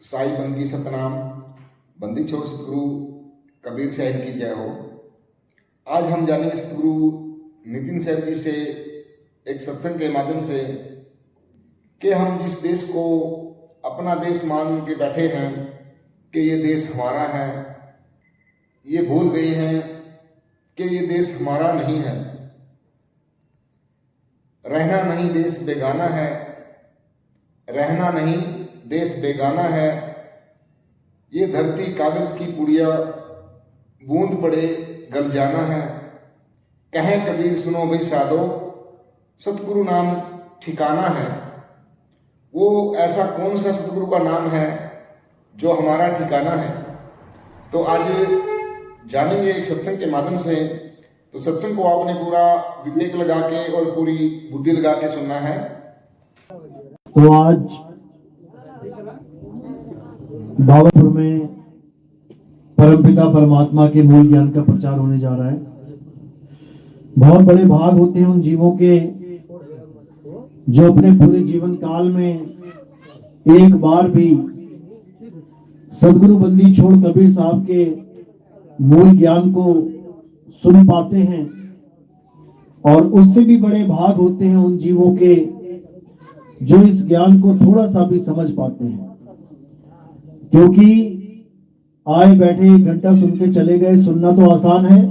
साई बंदी सतनाम, बंदी छोड़ सतगुरु कबीर साहब की जय हो। आज हम जानेंगे सतगुरु नितिन साहब जी से एक सत्संग के माध्यम से कि हम जिस देश को अपना देश मान के बैठे हैं कि ये देश हमारा है, ये भूल गए हैं कि ये देश हमारा नहीं है। रहना नहीं देश बेगाना है, रहना नहीं देश बेगाना है। ये धरती कागज की पुड़िया, बूंद पड़े गल जाना है। कहें कबीर सुनो भाई साधो, सतगुरु नाम ठिकाना है। वो ऐसा कौन सा सतगुरु का नाम है जो हमारा ठिकाना है? तो आज जानेंगे एक सत्संग के माध्यम से। तो सत्संग को आपने पूरा विवेक लगा के और पूरी बुद्धि लगा के सुनना है। तो आज भावलपुर में परमपिता परमात्मा के मूल ज्ञान का प्रचार होने जा रहा है। बहुत बड़े भाग होते हैं उन जीवों के जो अपने पूरे जीवन काल में एक बार भी सदगुरु बंदी छोड़ कबीर साहब के मूल ज्ञान को सुन पाते हैं, और उससे भी बड़े भाग होते हैं उन जीवों के जो इस ज्ञान को थोड़ा सा भी समझ पाते हैं। क्योंकि आए बैठे 1 घंटा सुन के चले गए, सुनना तो आसान है,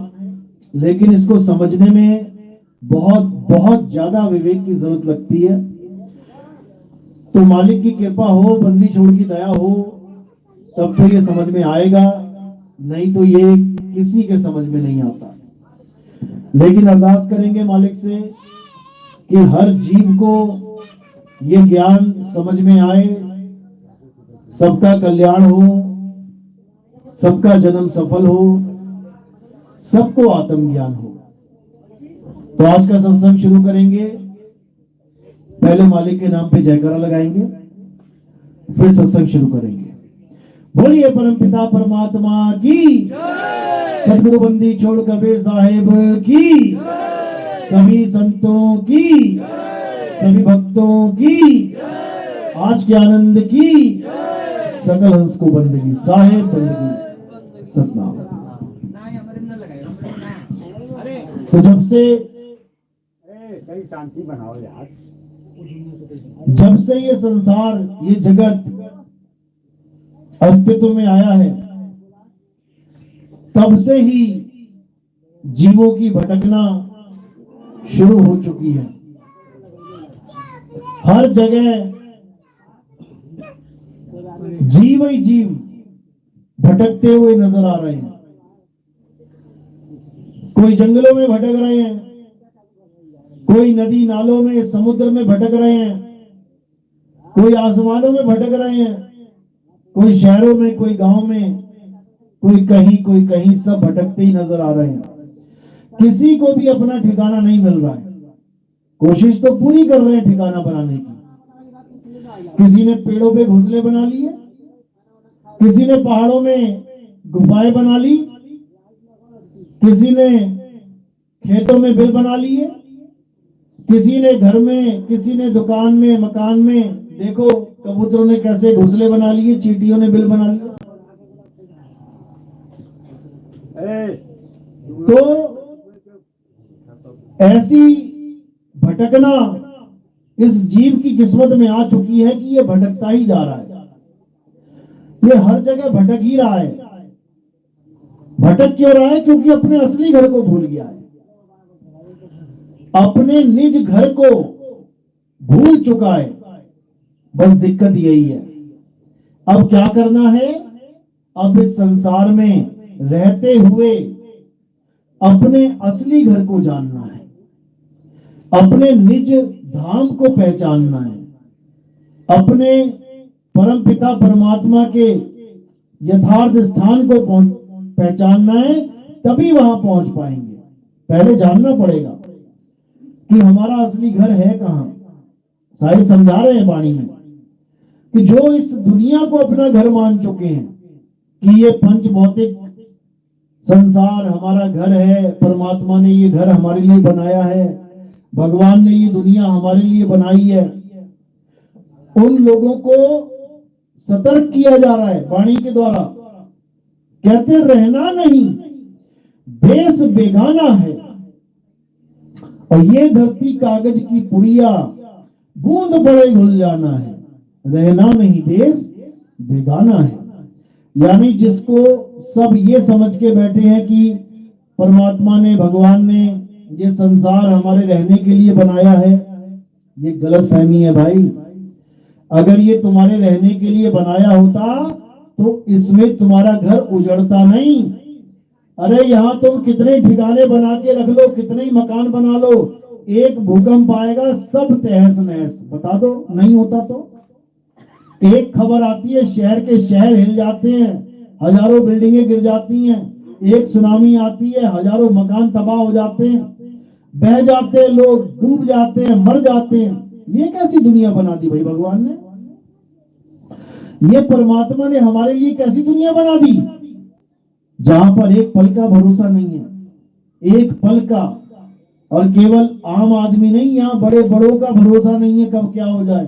लेकिन इसको समझने में बहुत बहुत ज्यादा विवेक की जरूरत लगती है। तो मालिक की कृपा हो, बंदी छोड़ की दया हो, तब तो ये समझ में आएगा, नहीं तो ये किसी के समझ में नहीं आता। लेकिन अरदास करेंगे मालिक से कि हर जीव को ये ज्ञान समझ में आए, सबका कल्याण हो, सबका जन्म सफल हो, सबको आत्मज्ञान हो। तो आज का सत्संग शुरू करेंगे। पहले मालिक के नाम पे जयकारा लगाएंगे, फिर सत्संग शुरू करेंगे। बोलिए परमपिता परमात्मा की, सदगुरु बंदी छोड़ कबीर साहेब की, सभी संतों की, सभी भक्तों की, आज के आनंद की, सकल हंस को बंदगी साहेब बंदगी सतनाम। तो शांति बनाओ यार। जब से ये संसार, ये जगत अस्तित्व में आया है, तब से ही जीवों की भटकना शुरू हो चुकी है। हर जगह जीव ही जीव भटकते हुए नजर आ रहे हैं। कोई जंगलों में भटक रहे हैं, कोई नदी नालों में, समुद्र में भटक रहे हैं, कोई आसमानों में भटक रहे हैं, कोई शहरों में, कोई गांव में, कोई कहीं, सब भटकते ही नजर आ रहे हैं। किसी को भी अपना ठिकाना नहीं मिल रहा है। कोशिश तो पूरी कर रहे हैं ठिकाना बनाने की। किसी ने पेड़ों पे घोंसले बना लिए, किसी ने पहाड़ों में गुफाएं बना ली, किसी ने खेतों में बिल बना लिए, किसी ने घर में, किसी ने दुकान में, मकान में। देखो कबूतरों ने कैसे घोंसले बना लिए, चींटियों ने बिल बना लिए। तो ऐसी भटकना इस जीव की किस्मत में आ चुकी है कि ये भटकता ही जा रहा है। ये हर जगह भटक ही रहा है। भटक क्यों रहा है? क्योंकि अपने असली घर को भूल गया है, अपने निज घर को भूल चुका है। बस दिक्कत यही है। अब क्या करना है? अब इस संसार में रहते हुए अपने असली घर को जानना है, अपने निज धाम को पहचानना है, अपने परमपिता परमात्मा के यथार्थ स्थान को पहचानना है, तभी वहां पहुंच पाएंगे। पहले जानना पड़ेगा कि हमारा असली घर है कहां। साहिब समझा रहे हैं वाणी में कि जो इस दुनिया को अपना घर मान चुके हैं कि ये पंच भौतिक संसार हमारा घर है, परमात्मा ने ये घर हमारे लिए बनाया है, भगवान ने ये दुनिया हमारे लिए बनाई है, उन लोगों को सतर्क किया जा रहा है वाणी के द्वारा। कहते रहना नहीं, देश बेगाना है और ये धरती कागज की पुड़िया, बूंद पड़े घुल जाना है। रहना नहीं, देश बेगाना है। यानी जिसको सब ये समझ के बैठे हैं कि परमात्मा ने, भगवान ने ये संसार हमारे रहने के लिए बनाया है, ये गलत फहमी है भाई। अगर ये तुम्हारे रहने के लिए बनाया होता तो इसमें तुम्हारा घर उजड़ता नहीं। अरे यहाँ तुम कितने ठिकाने बना के रख लो, कितने ही मकान बना लो, एक भूकंप आएगा सब तहस नहस। बता दो, नहीं होता तो? एक खबर आती है, शहर के शहर हिल जाते हैं, हजारों बिल्डिंगें गिर जाती हैं। एक सुनामी आती है, हजारों मकान तबाह हो जाते हैं, बह जाते हैं लोग, डूब जाते हैं, मर जाते हैं। ये कैसी दुनिया बना दी भाई भगवान ने? ये परमात्मा ने हमारे लिए कैसी दुनिया बना दी जहां पर एक पल का भरोसा नहीं है, एक पल का। और केवल आम आदमी नहीं, यहाँ बड़े बड़ों का भरोसा नहीं है कब क्या हो जाए।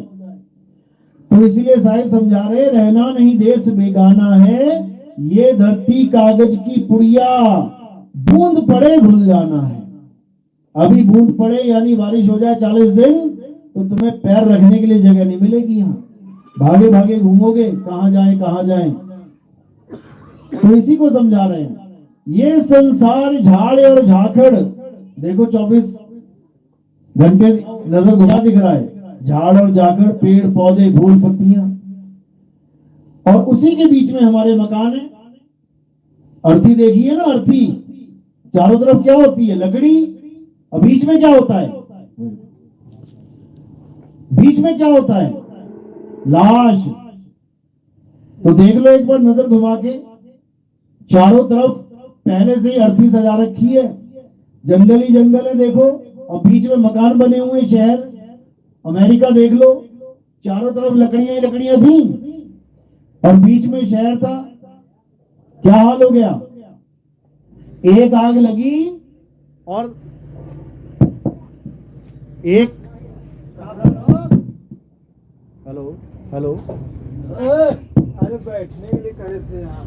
तो इसलिए साहिब समझा रहे, रहना नहीं, देश बेगाना है, ये धरती कागज की पुड़िया, बूंद पड़े घुल जाना है। अभी बूंद पड़े यानी बारिश हो जाए 40 दिन तो तुम्हें पैर रखने के लिए जगह नहीं मिलेगी। यहाँ भागे भागे घूमोगे, कहां जाए कहां जाए। तो इसी को समझा रहे हैं। ये संसार झाड़ और झाखड़, देखो 24 घंटे नजर घुमा दिख रहा है, झाड़ और झाखड़, पेड़ पौधे, फूल पत्तियां, और उसी के बीच में हमारे मकान है। अर्थी देखिए ना, अर्थी चारों तरफ क्या होती है? लकड़ी, और बीच में क्या होता है? बीच में क्या होता है? लाश। तो देख लो एक बार नजर घुमा के, चारों तरफ पहले से ही अर्थी सजा रखी है, जंगल ही जंगल है देखो, और बीच में मकान बने हुए शहर। अमेरिका देख लो, चारों तरफ लकड़ियां ही लकड़ियां थी और बीच में शहर था। क्या हाल हो गया? एक आग लगी और एक हेलो हेलो अरे बैठने के लिए करे थे यहाँ,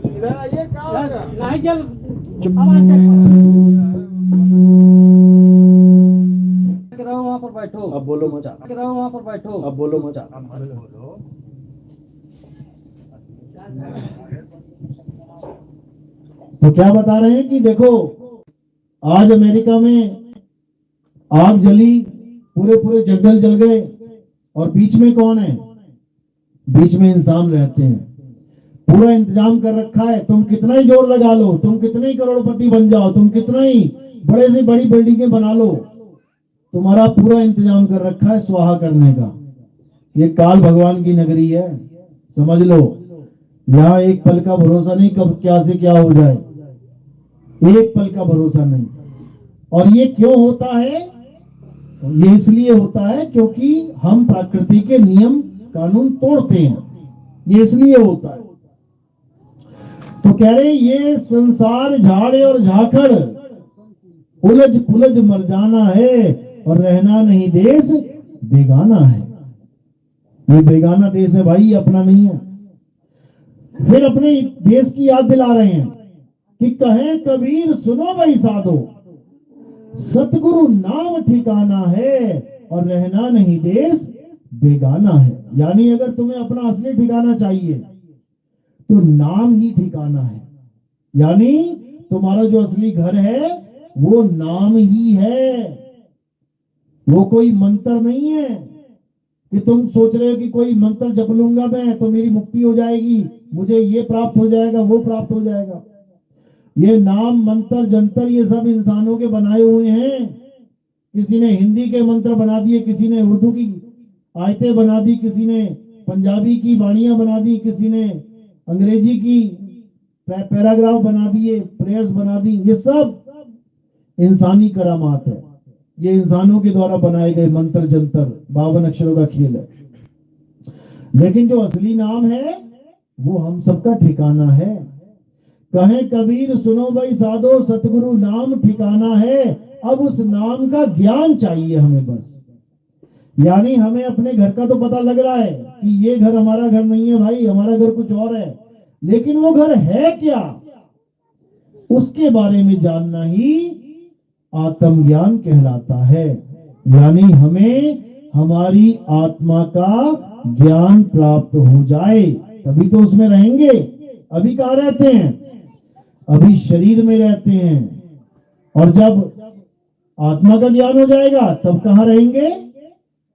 इधर आइए। वहाँ पर बैठो, अब बोलो मत, वहाँ पर बैठो, अब बोलो मत। तो क्या बता रहे हैं कि देखो, आज अमेरिका में आग जली, पूरे पूरे जंगल जल गए, और बीच में कौन है? बीच में इंसान रहते हैं। पूरा इंतजाम कर रखा है, तुम कितना ही जोर लगा लो, तुम कितने ही करोड़पति बन जाओ, तुम कितना ही बड़े से बड़ी बिल्डिंगें बना लो, तुम्हारा पूरा इंतजाम कर रखा है स्वाहा करने का। ये काल भगवान की नगरी है, समझ लो। यहाँ एक पल का भरोसा नहीं, कब क्या से क्या हो जाए, एक पल का भरोसा नहीं। और ये क्यों होता है? ये इसलिए होता है क्योंकि हम प्रकृति के नियम कानून तोड़ते हैं, ये इसलिए होता है। तो कह रहे ये संसार झाड़े और झाखड़, उलझ पुलझ मर जाना है, और रहना नहीं, देश बेगाना है। ये बेगाना देश है भाई, अपना नहीं है। फिर अपने देश की याद दिला रहे हैं कि कहे कबीर सुनो भाई साधो, सतगुरु नाम ठिकाना है, और रहना नहीं, देश बेगाना है। यानी अगर तुम्हें अपना असली ठिकाना चाहिए तो नाम ही ठिकाना है। यानी तुम्हारा जो असली घर है वो नाम ही है, वो कोई मंत्र नहीं है कि तुम सोच रहे हो कि कोई मंत्र जप लूंगा मैं तो मेरी मुक्ति हो जाएगी, मुझे ये प्राप्त हो जाएगा, वो प्राप्त हो जाएगा। ये नाम मंत्र जंतर ये सब इंसानों के बनाए हुए हैं। किसी ने हिंदी के मंत्र बना दिए, किसी ने उर्दू की आयतें बना दी, किसी ने पंजाबी की वाणियां बना दी, किसी ने अंग्रेजी की पैराग्राफ बना दिए, प्रेयर्स बना दी। ये सब इंसानी करामात है, ये इंसानों के द्वारा बनाए गए मंत्र जंतर, 52 अक्षरों का खेल है। लेकिन जो असली नाम है वो हम सबका ठिकाना है। कहे कबीर सुनो भाई साधो, सतगुरु नाम ठिकाना है। अब उस नाम का ज्ञान चाहिए हमें बस। यानी हमें अपने घर का तो पता लग रहा है, कि ये घर हमारा घर नहीं है भाई, हमारा घर कुछ और है, लेकिन वो घर है क्या, उसके बारे में जानना ही आत्मज्ञान कहलाता है। यानी हमें हमारी आत्मा का ज्ञान प्राप्त हो जाए, तभी तो उसमें रहेंगे। अभी कहाँ रहते हैं? अभी शरीर में रहते हैं, और जब आत्मा का ज्ञान हो जाएगा तब कहाँ रहेंगे?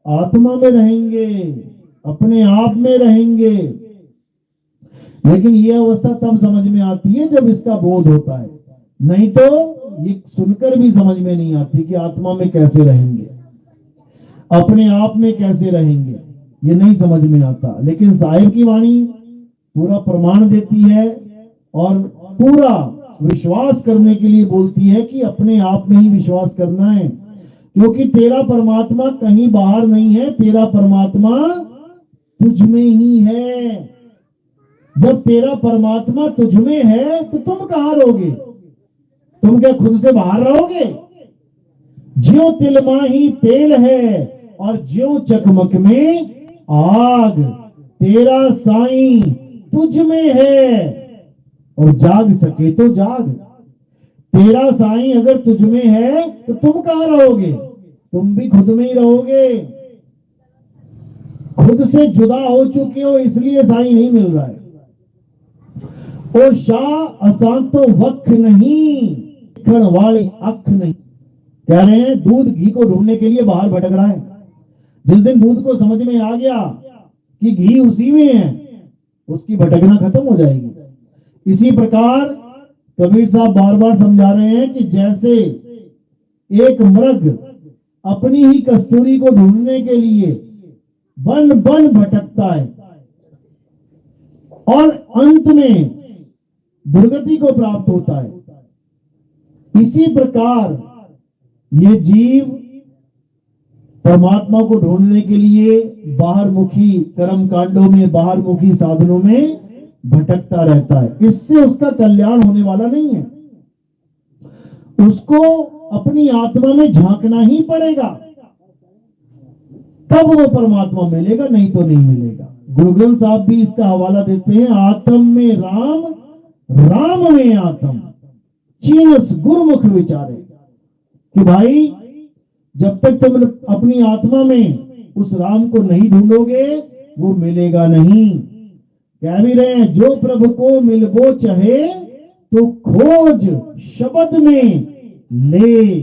आत्मा में रहेंगे, अपने आप में रहेंगे। लेकिन यह अवस्था तब समझ में आती है जब इसका बोध होता है, नहीं तो ये सुनकर भी समझ में नहीं आती कि आत्मा में कैसे रहेंगे, अपने आप में कैसे रहेंगे, ये नहीं समझ में आता। लेकिन साहिब की वाणी पूरा प्रमाण देती है और पूरा विश्वास करने के लिए बोलती है कि अपने आप में ही विश्वास करना है, क्योंकि तेरा परमात्मा कहीं बाहर नहीं है, तेरा परमात्मा तुझ में ही है। जब तेरा परमात्मा तुझ में है तो तुम कहां रहोगे? तुम क्या खुद से बाहर रहोगे? ज्यों तिलमाही तेल है और ज्यों चकमक में आग, तेरा साईं तुझ में है, और जाग सके तो जाग। तेरा साईं अगर तुझ में है तो तुम कहां रहोगे? तुम भी खुद में ही रहोगे। खुद से जुदा हो चुके हो, इसलिए साईं नहीं मिल रहा है। ओ शाह असांतो वक्ख नहीं, खण वाले अख नहीं। कह रहे हैं दूध घी को ढूंढने के लिए बाहर भटक रहा है। जिस दिन दूध को समझ में आ गया कि घी उसी में है, उसकी भटकना खत्म हो जाएगी। इसी प्रकार कबीर साहब बार बार समझा रहे हैं कि जैसे एक मृग अपनी ही कस्तूरी को ढूंढने के लिए बन बन भटकता है और अंत में दुर्गति को प्राप्त होता है, इसी प्रकार ये जीव परमात्मा को ढूंढने के लिए बाहरमुखी कर्म कांडों में, बाहरमुखी साधनों में भटकता रहता है। इससे उसका कल्याण होने वाला नहीं है। उसको अपनी आत्मा में झांकना ही पड़ेगा, तब वो परमात्मा मिलेगा, नहीं तो नहीं मिलेगा। गुरु ग्रंथ साहब भी इसका हवाला देते हैं, आत्म में राम, राम में आत्म, चीनस गुरुमुख विचारे। कि भाई जब तक तुम अपनी आत्मा में उस राम को नहीं ढूंढोगे वो मिलेगा नहीं। कह भी रहे हैं, जो प्रभु को मिलबो चाहे तो खोज शब्द में ले,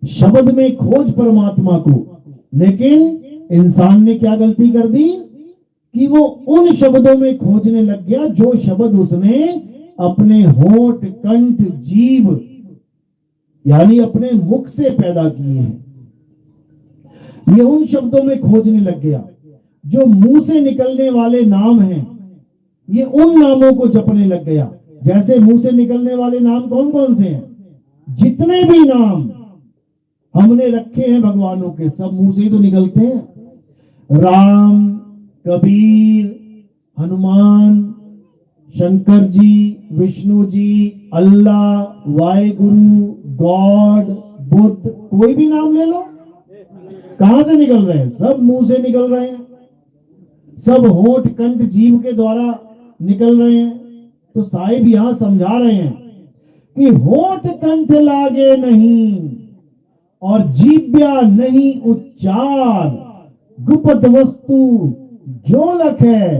शब्द में खोज परमात्मा को। लेकिन इंसान ने क्या गलती कर दी कि वो उन शब्दों में खोजने लग गया जो शब्द उसने अपने होठ, कंठ, जीभ यानी अपने मुख से पैदा किए हैं। ये उन शब्दों में खोजने लग गया। जो मुंह से निकलने वाले नाम हैं, ये उन नामों को जपने लग गया। जैसे मुंह से निकलने वाले नाम कौन कौन से हैं? जितने भी नाम हमने रखे हैं भगवानों के, सब मुंह से ही तो निकलते हैं। राम, कबीर, हनुमान, शंकर जी, विष्णु जी, अल्लाह, वाहेगुरु, गॉड, बुद्ध, कोई भी नाम ले लो, कहां से निकल रहे हैं? सब मुंह से निकल रहे हैं, सब होठ, कंठ, जीभ के द्वारा निकल रहे हैं। तो साहिब यहां समझा रहे हैं कि होठ कंठ लागे नहीं और जीव्या नहीं उच्चार, गुप्त वस्तु जो लख है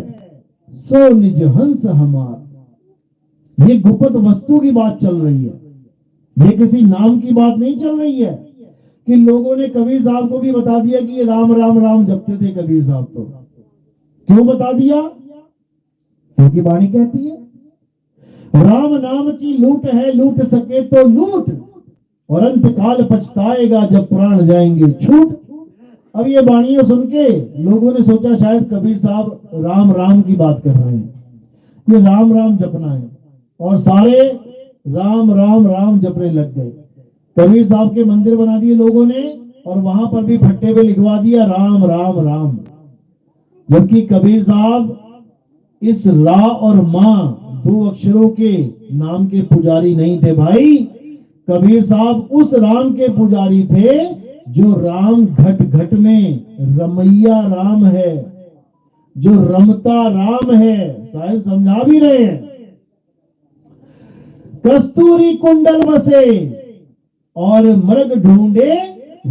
सो निज हंस हमार। ये गुप्त वस्तु की बात चल रही है, ये किसी नाम की बात नहीं चल रही है कि लोगों ने कबीर साहब को भी बता दिया कि ये राम राम राम जपते थे कबीर साहब। तो क्यों बता दिया? क्योंकि वाणी कहती है राम नाम की लूट है, लूट सके तो लूट, और अंत काल पछताएगा जब प्राण जाएंगे छूट। अब ये वाणियां सुन के लोगों ने सोचा शायद कबीर साहब राम राम की बात कर रहे हैं, ये राम राम जपना है, और सारे राम राम राम जपने लग गए। कबीर साहब के मंदिर बना दिए लोगों ने और वहां पर भी फट्टे पे लिखवा दिया राम राम राम, जबकि कबीर साहब इस रा और मां दो अक्षरों के नाम के पुजारी नहीं थे भाई। कबीर साहब उस राम के पुजारी थे जो राम घट घट में रमैया राम है, जो रमता राम है, साहिब समझा भी रहे हैं। कस्तूरी कुंडल बसे और मृग ढूंढे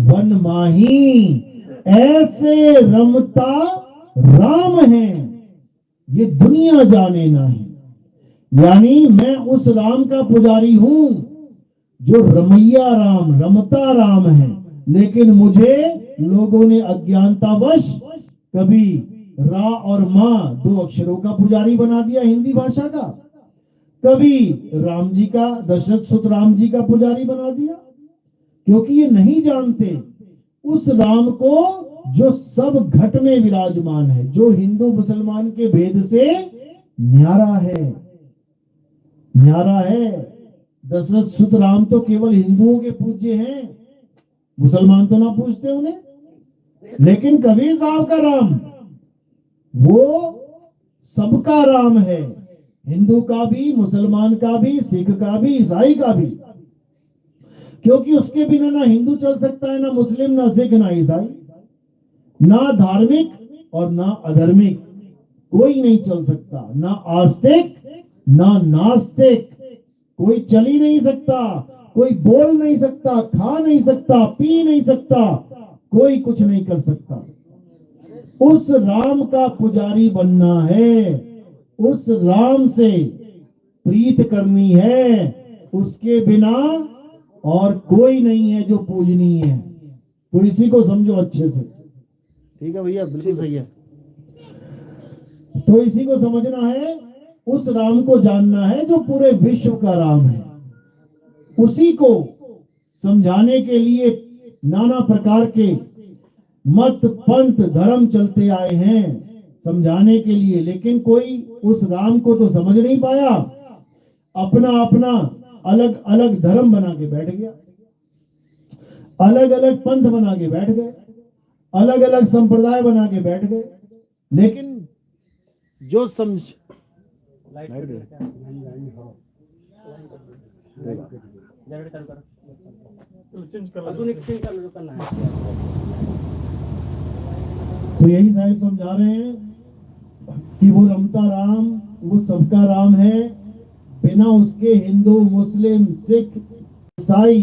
वन माही, ऐसे रमता राम है ये दुनिया जाने नहीं। यानी मैं उस राम का पुजारी हूं जो रमैया राम, रमता राम है, लेकिन मुझे लोगों ने अज्ञानतावश कभी रा और मां 2 अक्षरों का पुजारी बना दिया हिंदी भाषा का, कभी राम जी का, दशरथ सुत राम जी का पुजारी बना दिया, क्योंकि ये नहीं जानते उस राम को जो सब घट में विराजमान है, जो हिंदू मुसलमान के भेद से न्यारा है, न्यारा है। दशरथ सुत राम तो केवल हिंदुओं के पूज्य हैं, मुसलमान तो ना पूछते उन्हें। लेकिन कबीर साहब का राम वो सबका राम है, हिंदू का भी, मुसलमान का भी, सिख का भी, ईसाई का भी, क्योंकि उसके बिना ना हिंदू चल सकता है, ना मुस्लिम, ना सिख, ना ईसाई, ना धार्मिक और ना अधर्मिक, कोई नहीं चल सकता। ना आस्तिक ना नास्तिक, कोई चल ही नहीं सकता, कोई बोल नहीं सकता, खा नहीं सकता, पी नहीं सकता, कोई कुछ नहीं कर सकता। उस राम का पुजारी बनना है, उस राम से प्रीत करनी है, उसके बिना और कोई नहीं है जो पूजनीय है। तो इसी को समझो अच्छे से। ठीक है भैया, बिल्कुल सही है। तो इसी को समझना है, उस राम को जानना है जो पूरे विश्व का राम है। उसी को समझाने के लिए नाना प्रकार के मत, पंथ, धर्म चलते आए हैं समझाने के लिए, लेकिन कोई उस राम को तो समझ नहीं पाया, अपना अपना अलग अलग धर्म बना के बैठ गया, अलग अलग पंथ बना के बैठ गए, अलग अलग संप्रदाय बना के बैठ गए। लेकिन जो समझ तो यही साहिब समझा रहे हैं कि वो रमता राम, वो सबका राम है, बिना उसके हिंदू, मुस्लिम, सिख, ईसाई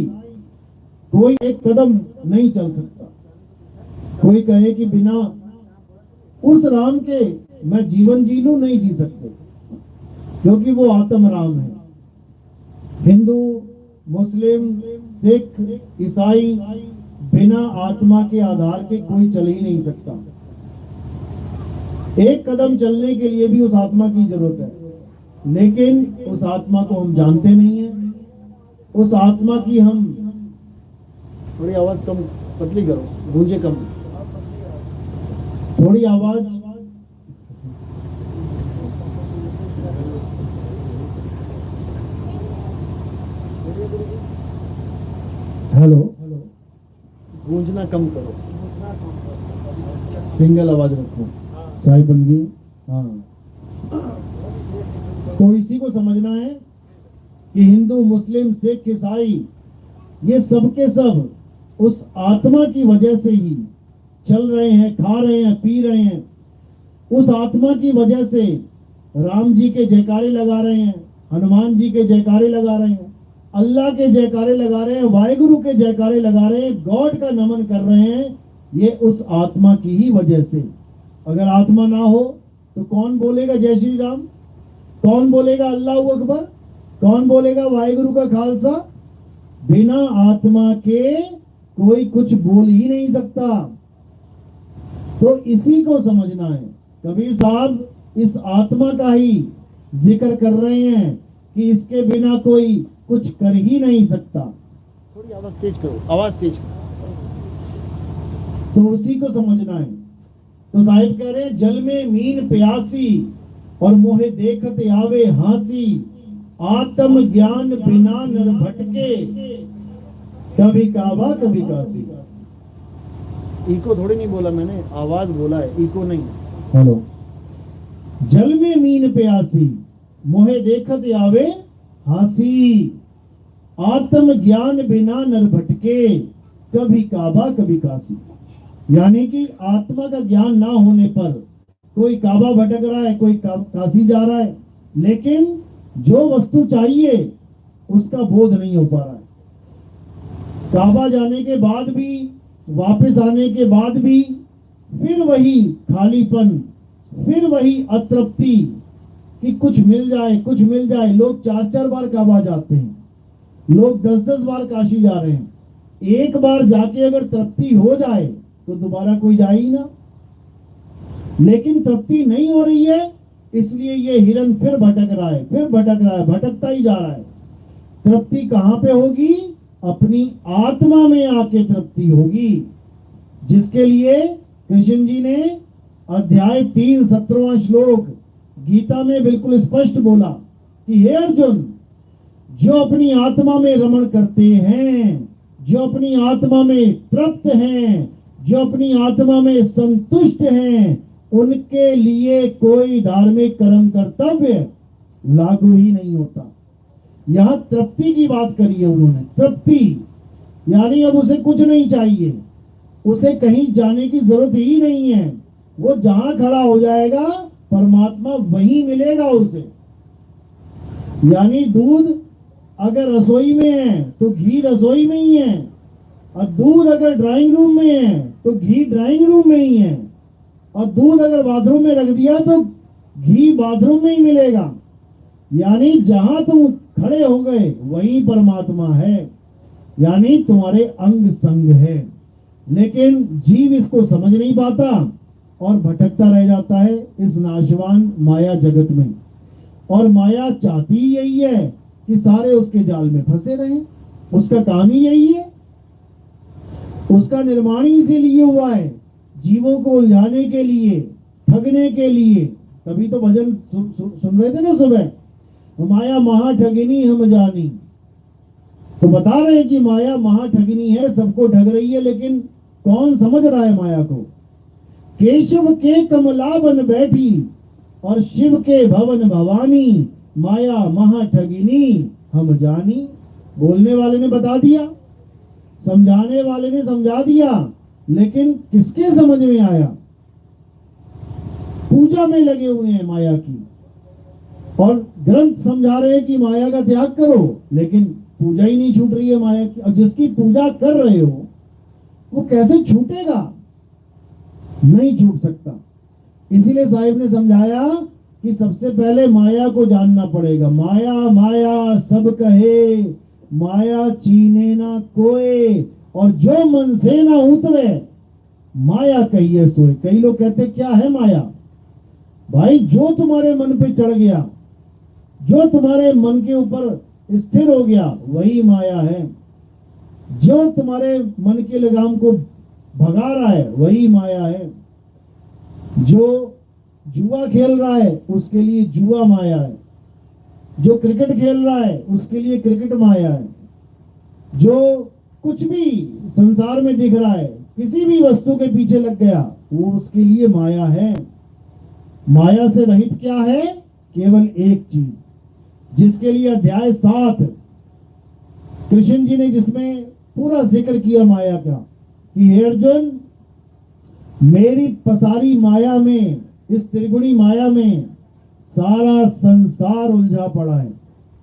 कोई एक कदम नहीं चल सकता। कोई कहे कि बिना उस राम के मैं जीवन जी लूं, नहीं जी सकते, क्योंकि वो आत्म राम है। हिंदू, मुस्लिम, सिख, ईसाई बिना आत्मा के आधार के कोई चल ही नहीं सकता। एक कदम चलने के लिए भी उस आत्मा की जरूरत है, लेकिन उस आत्मा को हम जानते नहीं हैं। उस आत्मा की हम, थोड़ी आवाज कम, पतली करो, गूंजे कम, थोड़ी आवाज, हेलो, गूंजना कम करो, सिंगल आवाज रखो, साहिब बन गई। हाँ, तो इसी को समझना है कि हिंदू, मुस्लिम, सिख, ईसाई ये सब के सब उस आत्मा की वजह से ही चल रहे हैं, खा रहे हैं, पी रहे हैं। उस आत्मा की वजह से राम जी के जयकारे लगा रहे हैं, हनुमान जी के जयकारे लगा रहे हैं, अल्लाह के जयकारे लगा रहे हैं, वाहिगुरु के जयकारे लगा रहे हैं, गॉड का नमन कर रहे हैं। ये उस आत्मा की ही वजह से। अगर आत्मा ना हो तो कौन बोलेगा जय श्री राम, कौन बोलेगा अल्लाह अकबर, कौन बोलेगा वाहिगुरु का खालसा। बिना आत्मा के कोई कुछ बोल ही नहीं सकता। तो इसी को समझना है। कबीर साहब इस आत्मा का ही जिक्र कर रहे हैं कि इसके बिना कोई कुछ कर ही नहीं सकता। थोड़ी आवाज तेज करो, आवाज तेज करो। तो उसी को समझना है। तो साहिब कह रहे हैं, जल में मीन प्यासी और मोहे देखते आवे हासी, आत्म ज्ञान बिना नर भटके, कभी काबा कभी काशी। इको थोड़ी नहीं बोला मैंने, आवाज बोला है, इको नहीं। हेलो, जल में मीन प्यासी मोहे देखत आवे हासी, आत्म ज्ञान बिना नर भटके, कभी काबा कभी काशी। यानी कि आत्मा का ज्ञान ना होने पर कोई काबा भटक रहा है, कोई काशी जा रहा है, लेकिन जो वस्तु चाहिए उसका बोध नहीं हो पा रहा है। काबा जाने के बाद भी, वापस आने के बाद भी फिर वही खालीपन, फिर वही अतृप्ति कि कुछ मिल जाए, कुछ मिल जाए। लोग 4-4 बार काबा जाते हैं, लोग 10-10 बार काशी जा रहे हैं। एक बार जाके अगर तृप्ति हो जाए तो दोबारा कोई जाए ही ना। लेकिन तृप्ति नहीं हो रही है, इसलिए ये हिरन फिर भटक रहा है, फिर भटक रहा है, भटकता ही जा रहा है। तृप्ति कहां पे होगी? अपनी आत्मा में आके तृप्ति होगी, जिसके लिए कृष्ण जी ने अध्याय 3 17वां श्लोक गीता में बिल्कुल स्पष्ट बोला कि हे अर्जुन, जो अपनी आत्मा में रमण करते हैं, जो अपनी आत्मा में तृप्त हैं, जो अपनी आत्मा में संतुष्ट हैं, उनके लिए कोई धार्मिक कर्म कर्तव्य लागू ही नहीं होता। यहां तृप्ति की बात करी है उन्होंने। तृप्ति यानी अब उसे कुछ नहीं चाहिए, उसे कहीं जाने की जरूरत ही नहीं है। वो जहां खड़ा हो जाएगा परमात्मा वहीं मिलेगा उसे। यानी दूध अगर रसोई में है तो घी रसोई में ही है, और दूध अगर ड्राइंग रूम में है तो घी ड्राइंग रूम में ही है, और दूध अगर बाथरूम में रख दिया तो घी बाथरूम में ही मिलेगा। यानी जहां तुम खड़े हो गए वहीं परमात्मा है, यानी तुम्हारे अंग संग है। लेकिन जीव इसको समझ नहीं पाता और भटकता रह जाता है इस नाशवान माया जगत में। और माया चाहती यही है कि सारे उसके जाल में फंसे रहें, उसका काम ही यही है, उसका निर्माण ही इसीलिए हुआ है, जीवों को उलझाने के लिए, ठगने के लिए। तभी तो भजन सुन रहे थे ना सुबह, माया महा ठगिनी हम जानी। तो बता रहे हैं कि माया महा ठगिनी है, सबको ठग रही है, लेकिन कौन समझ रहा है माया को? केशव के कमला बन बैठी और शिव के भवन भवानी, माया महा ठगिनी हम जानी। बोलने वाले ने बता दिया, समझाने वाले ने समझा दिया, लेकिन किसके समझ में आया? पूजा में लगे हुए हैं माया की, और ग्रंथ समझा रहे हैं कि माया का त्याग करो, लेकिन पूजा ही नहीं छूट रही है माया की। और जिसकी पूजा कर रहे हो वो कैसे छूटेगा? नहीं छूट सकता। इसीलिए साहिब ने समझाया कि सबसे पहले माया को जानना पड़ेगा। माया माया सब कहे, माया चीने ना कोई, और जो मन से ना उतरे माया कहिए सोए। कई लोग कहते क्या है माया? भाई जो तुम्हारे मन पे चढ़ गया, जो तुम्हारे मन के ऊपर स्थिर हो गया वही माया है। जो तुम्हारे मन के लगाम को भगा रहा है वही माया है। जो जुआ खेल रहा है उसके लिए जुआ माया है, जो क्रिकेट खेल रहा है उसके लिए क्रिकेट माया है, जो कुछ भी संसार में दिख रहा है, किसी भी वस्तु के पीछे लग गया, वो उसके लिए माया है। माया से रहित क्या है? केवल एक चीज, जिसके लिए अध्याय 7 कृष्ण जी ने जिसमें पूरा जिक्र किया माया का कि हे अर्जुन, मेरी पसारी माया में, इस त्रिगुणी माया में सारा संसार उलझा पड़ा है।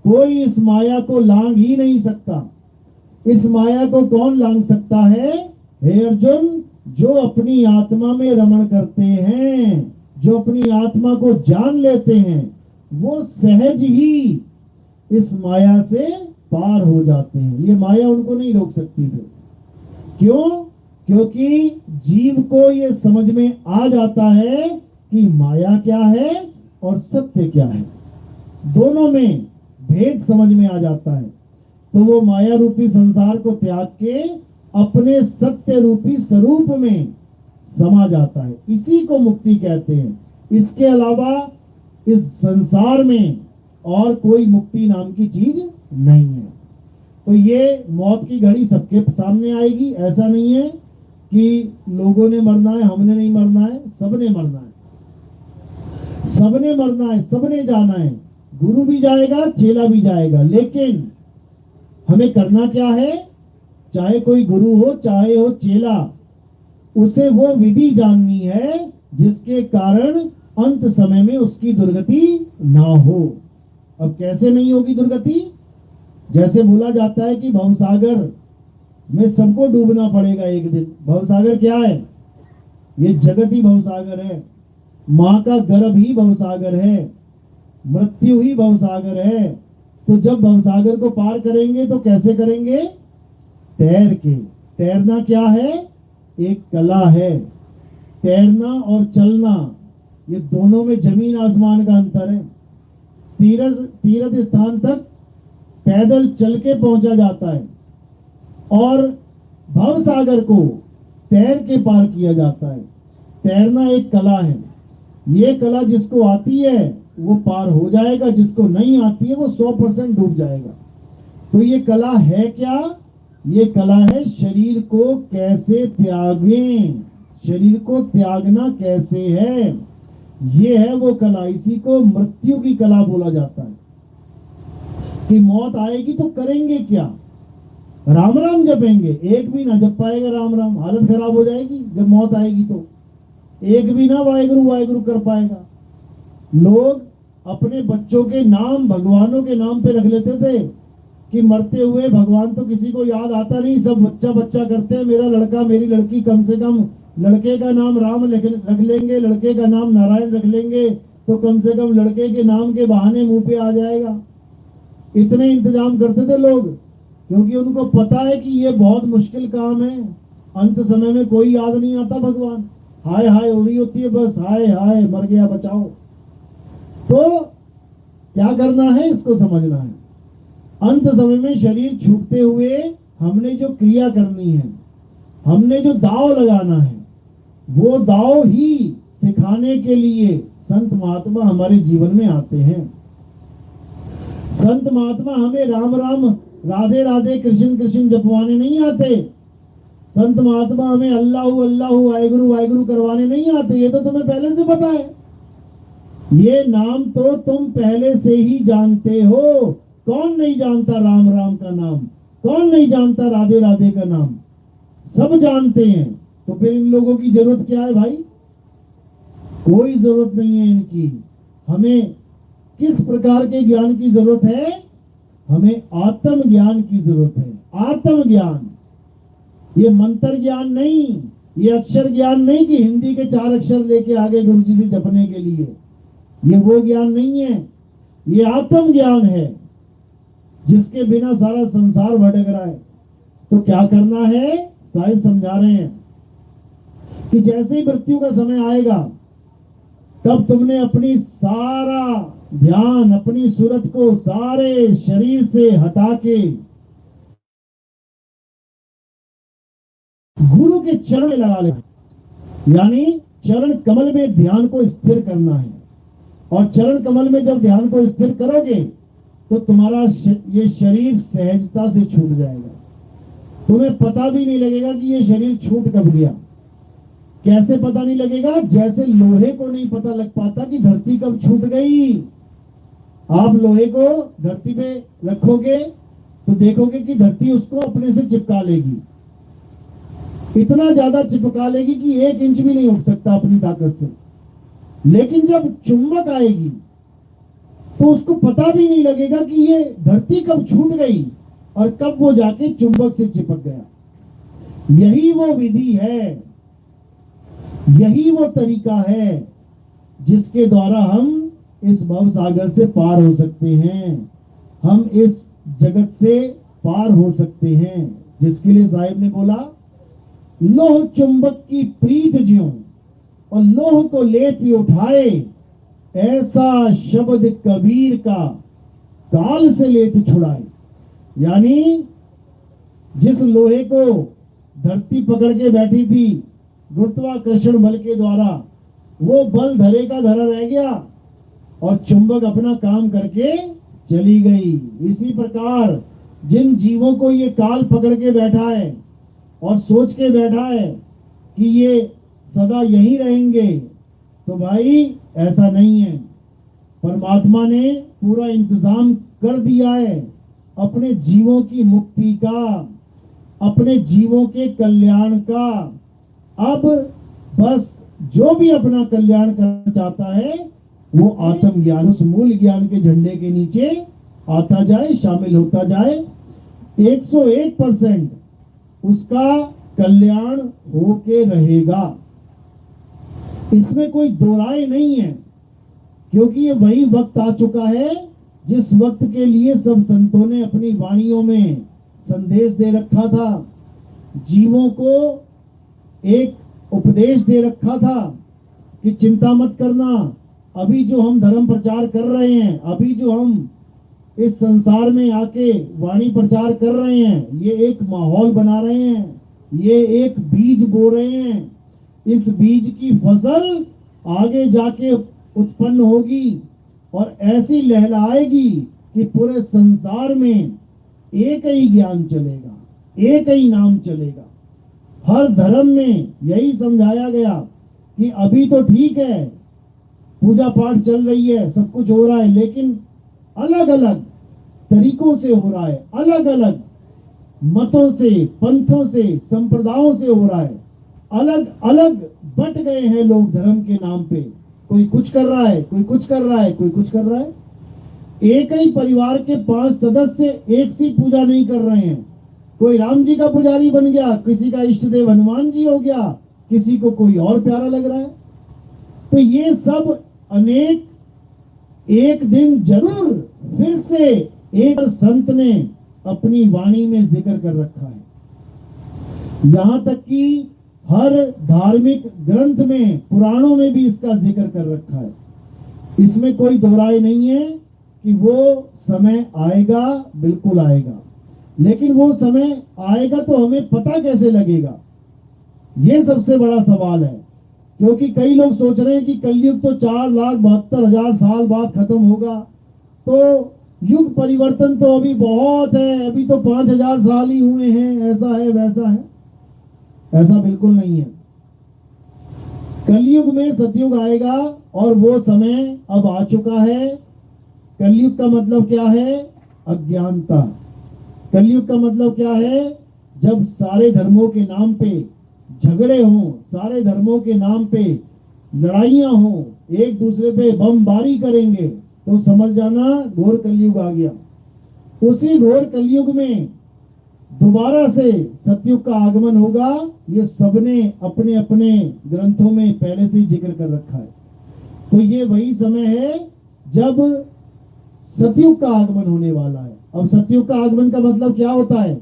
कोई इस माया को लांघ ही नहीं सकता। इस माया को कौन लांघ सकता है? हे अर्जुन, जो अपनी आत्मा में रमण करते हैं, जो अपनी आत्मा को जान लेते हैं, वो सहज ही इस माया से पार हो जाते हैं। ये माया उनको नहीं रोक सकती थी। क्यों? क्योंकि जीव को ये समझ में आ जाता है कि माया क्या है और सत्य क्या है। दोनों में भेद समझ में आ जाता है, तो वो माया रूपी संसार को त्याग के अपने सत्य रूपी स्वरूप में समा जाता है। इसी को मुक्ति कहते हैं। इसके अलावा इस संसार में और कोई मुक्ति नाम की चीज नहीं है। तो ये मौत की घड़ी सबके सामने आएगी। ऐसा नहीं है कि लोगों ने मरना है, हमने नहीं मरना है, सबने मरना है। सबने मरना है, सबने जाना है। गुरु भी जाएगा, चेला भी जाएगा। लेकिन हमें करना क्या है? चाहे कोई गुरु हो, चाहे हो चेला, उसे वो विधि जाननी है जिसके कारण अंत समय में उसकी दुर्गति ना हो। अब कैसे नहीं होगी दुर्गति? जैसे बोला जाता है कि भवसागर में सबको डूबना पड़ेगा एक दिन। भवसागर क्या है? ये जगत ही भवसागर है, माँ का गर्भ ही भवसागर है, मृत्यु ही भवसागर है। तो जब भवसागर को पार करेंगे तो कैसे करेंगे? तैर के। तैरना क्या है? एक कला है। तैरना और चलना, ये दोनों में जमीन आसमान का अंतर है। तीर्थ स्थान तक पैदल चल के पहुंचा जाता है और भवसागर को तैर के पार किया जाता है। तैरना एक कला है। ये कला जिसको आती है वो पार हो जाएगा, जिसको नहीं आती है वो 100% डूब जाएगा। तो ये कला है क्या? ये कला है शरीर को कैसे त्यागें, शरीर को त्यागना कैसे है, ये है वो कला। इसी को मृत्यु की कला बोला जाता है कि मौत आएगी तो करेंगे क्या? राम राम जपेंगे, एक भी ना जप पाएगा राम राम, हालत खराब हो जाएगी। जब मौत आएगी तो एक भी ना वाहेगुरु वाहेगुरु कर पाएगा। लोग अपने बच्चों के नाम भगवानों के नाम पे रख लेते थे कि मरते हुए भगवान तो किसी को याद आता नहीं, सब बच्चा बच्चा करते हैं। मेरा लड़का मेरी लड़की, कम से कम लड़के का नाम राम रख लेंगे, लड़के का नाम नारायण रख लेंगे, तो कम से कम लड़के के नाम के बहाने मुंह पे आ जाएगा। इतने इंतजाम करते थे लोग, क्योंकि उनको पता है कि ये बहुत मुश्किल काम है। अंत समय में कोई याद नहीं आता भगवान, हाय हाय हो रही होती है बस, हाय हाय मर गया बचाओ। तो क्या करना है, इसको समझना है। अंत समय में शरीर छूटते हुए हमने जो क्रिया करनी है, हमने जो दाव लगाना है, वो दाव ही सिखाने के लिए संत महात्मा हमारे जीवन में आते हैं। संत महात्मा हमें राम राम राधे राधे कृष्ण कृष्ण जपवाने नहीं आते। संत महात्मा हमें अल्लाह अल्लाह वाहेगुरु वाहेगुरु करवाने नहीं आते। ये तो तुम्हें पहले से पता है, ये नाम तो तुम पहले से ही जानते हो। कौन नहीं जानता राम राम का नाम? कौन नहीं जानता राधे राधे का नाम? सब जानते हैं। तो फिर इन लोगों की जरूरत क्या है भाई? कोई जरूरत नहीं है इनकी। हमें किस प्रकार के ज्ञान की जरूरत है? हमें आत्म ज्ञान की जरूरत है। आत्म ज्ञान, ये मंत्र ज्ञान नहीं, ये अक्षर ज्ञान नहीं कि हिंदी के 4 अक्षर लेके आगे गुरु जी से जपने के लिए, ये वो ज्ञान नहीं है। ये आत्म ज्ञान है जिसके बिना सारा संसार भटक रहा है। तो क्या करना है? साहिब समझा रहे हैं कि जैसे ही मृत्यु का समय आएगा तब तुमने अपनी सारा ध्यान, अपनी सूरत को सारे शरीर से हटा के गुरु के चरण में लगा लेना। यानी चरण कमल में ध्यान को स्थिर करना है। और चरण कमल में जब ध्यान को स्थिर करोगे तो तुम्हारा ये शरीर सहजता से छूट जाएगा। तुम्हें पता भी नहीं लगेगा कि ये शरीर छूट कब गया। कैसे पता नहीं लगेगा? जैसे लोहे को नहीं पता लग पाता कि धरती कब छूट गई। आप लोहे को धरती पे रखोगे तो देखोगे कि धरती उसको अपने से चिपका लेगी, इतना ज्यादा चिपका लेगी कि 1 इंच भी नहीं उठ सकता अपनी ताकत से। लेकिन जब चुंबक आएगी तो उसको पता भी नहीं लगेगा कि ये धरती कब छूट गई और कब वो जाके चुंबक से चिपक गया। यही वो विधि है, यही वो तरीका है जिसके द्वारा हम इस भव सागर से पार हो सकते हैं, हम इस जगत से पार हो सकते हैं। जिसके लिए साहिब ने बोला, लोह चुंबक की प्रीत ज्यों और लोह को लेती उठाए, ऐसा शब्द कबीर का काल से लेती छुड़ाए। यानी जिस लोहे को धरती पकड़ के बैठी थी गुरुत्वाकर्षण बल के द्वारा, वो बल धरे का धरा रह गया और चुंबक अपना काम करके चली गई। इसी प्रकार जिन जीवों को ये काल पकड़ के बैठा है और सोच के बैठा है कि ये सदा यहीं रहेंगे, तो भाई ऐसा नहीं है। परमात्मा ने पूरा इंतजाम कर दिया है अपने जीवों की मुक्ति का, अपने जीवों के कल्याण का। अब बस जो भी अपना कल्याण करना चाहता है वो आत्मज्ञान, उस मूल ज्ञान के झंडे के नीचे आता जाए, शामिल होता जाए। 101% उसका कल्याण होके रहेगा, इसमें कोई दो राय नहीं है, क्योंकि ये वही वक्त आ चुका है जिस वक्त के लिए सब संतों ने अपनी वाणियों में संदेश दे रखा था, जीवों को एक उपदेश दे रखा था कि चिंता मत करना। अभी जो हम धर्म प्रचार कर रहे हैं, अभी जो हम इस संसार में आके वाणी प्रचार कर रहे हैं, ये एक माहौल बना रहे हैं, ये एक बीज बो रहे हैं। इस बीज की फसल आगे जाके उत्पन्न होगी और ऐसी लहलाएगी कि पूरे संसार में एक ही ज्ञान चलेगा, एक ही नाम चलेगा। हर धर्म में यही समझाया गया कि अभी तो ठीक है, पूजा पाठ चल रही है, सब कुछ हो रहा है, लेकिन अलग अलग तरीकों से हो रहा है, अलग अलग मतों से, पंथों से, संप्रदायों से हो रहा है, अलग अलग बट गए हैं लोग धर्म के नाम पे। कोई कुछ कर रहा है, कोई कुछ कर रहा है, कोई कुछ कर रहा है। एक ही परिवार के 5 सदस्य एक सी पूजा नहीं कर रहे हैं। कोई राम जी का पुजारी बन गया, किसी का इष्ट देव हनुमान जी हो गया, किसी को कोई और प्यारा लग रहा है। तो ये सब अनेक एक दिन जरूर फिर से एक संत ने अपनी वाणी में जिक्र कर रखा है। यहां तक कि हर धार्मिक ग्रंथ में, पुराणों में भी इसका जिक्र कर रखा है। इसमें कोई दोहराई नहीं है कि वो समय आएगा, बिल्कुल आएगा, लेकिन वो समय आएगा तो हमें पता कैसे लगेगा, ये सबसे बड़ा सवाल है। क्योंकि कई लोग सोच रहे हैं कि कलयुग तो 4,72,000 साल बाद खत्म होगा, तो युग परिवर्तन तो अभी बहुत है, अभी तो 5,000 साल ही हुए हैं, ऐसा है वैसा है। ऐसा बिल्कुल नहीं है। कलयुग में सतयुग आएगा और वो समय अब आ चुका है। कलयुग का मतलब क्या है? अज्ञानता। कलयुग का मतलब क्या है? जब सारे धर्मों के नाम पे झगड़े हों, सारे धर्मों के नाम पे लड़ाइयां हों, एक दूसरे पे बमबारी करेंगे, तो समझ जाना घोर कलयुग आ गया। उसी घोर कलयुग में दोबारा से सतयुग का आगमन होगा। ये सबने अपने अपने ग्रंथों में पहले से ही जिक्र कर रखा है। तो ये वही समय है जब सतयुग का आगमन होने वाला है। अब सतयुग का आगमन का मतलब क्या होता है?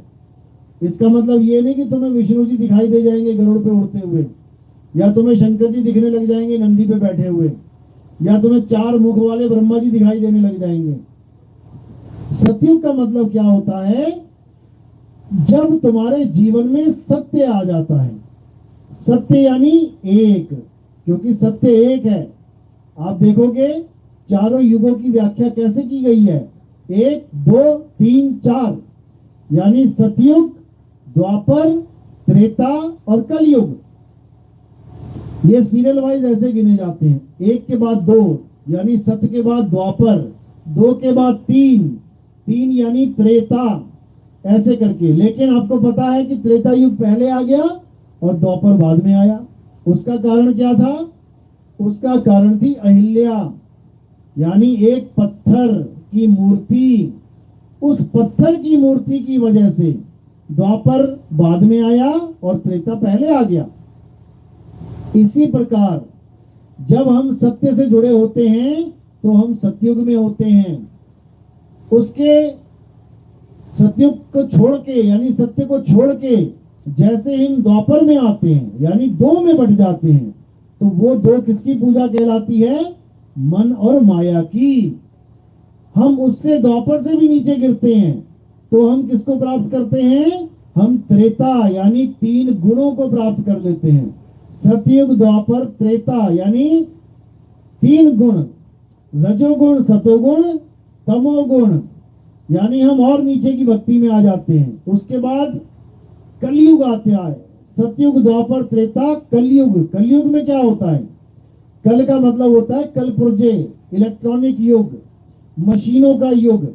इसका मतलब ये नहीं कि तुम्हें विष्णु जी दिखाई दे जाएंगे गरुड़ पे उड़ते हुए, या तुम्हें शंकर जी दिखने लग जाएंगे नंदी पे बैठे हुए, या तुम्हें 4 मुख वाले ब्रह्मा जी दिखाई देने लग जाएंगे। सतयुग का मतलब क्या होता है? जब तुम्हारे जीवन में सत्य आ जाता है। सत्य यानी एक, क्योंकि सत्य एक है। आप देखोगे चारों युगों की व्याख्या कैसे की गई है? 1, 2, 3, 4, यानी सतयुग, द्वापर, त्रेता और कलयुग। ये सीरियल वाइज ऐसे गिने जाते हैं, 1 के बाद 2 यानी सत्य के बाद द्वापर, 2 के बाद 3 यानी त्रेता, ऐसे करके। लेकिन आपको पता है कि त्रेता युग पहले आ गया और द्वापर बाद में आया। उसका कारण क्या था? उसका कारण थी अहिल्या, यानी एक पत्थर की मूर्ति। उस पत्थर की मूर्ति की वजह से द्वापर बाद में आया और त्रेता पहले आ गया। इसी प्रकार जब हम सत्य से जुड़े होते हैं तो हम सतयुग में होते हैं। उसके सतयुग को छोड़ के, यानी सत्य को छोड़ के जैसे हम द्वापर में आते हैं, यानी 2 में बट जाते हैं, तो वो 2 किसकी पूजा कहलाती है? मन और माया की। हम उससे द्वापर से भी नीचे गिरते हैं तो हम किसको प्राप्त करते हैं? हम त्रेता यानी 3 गुणों को प्राप्त कर लेते हैं। सतयुग, द्वापर, त्रेता यानी 3 गुण, रजोगुण, सतोगुण, तमोगुण, यानी हम और नीचे की भक्ति में आ जाते हैं। उसके बाद कलयुग आता है। सतयुग, द्वापर, त्रेता, कलयुग। कलयुग में क्या होता है? कल का मतलब होता है कलपुर्जे, इलेक्ट्रॉनिक युग, मशीनों का युग।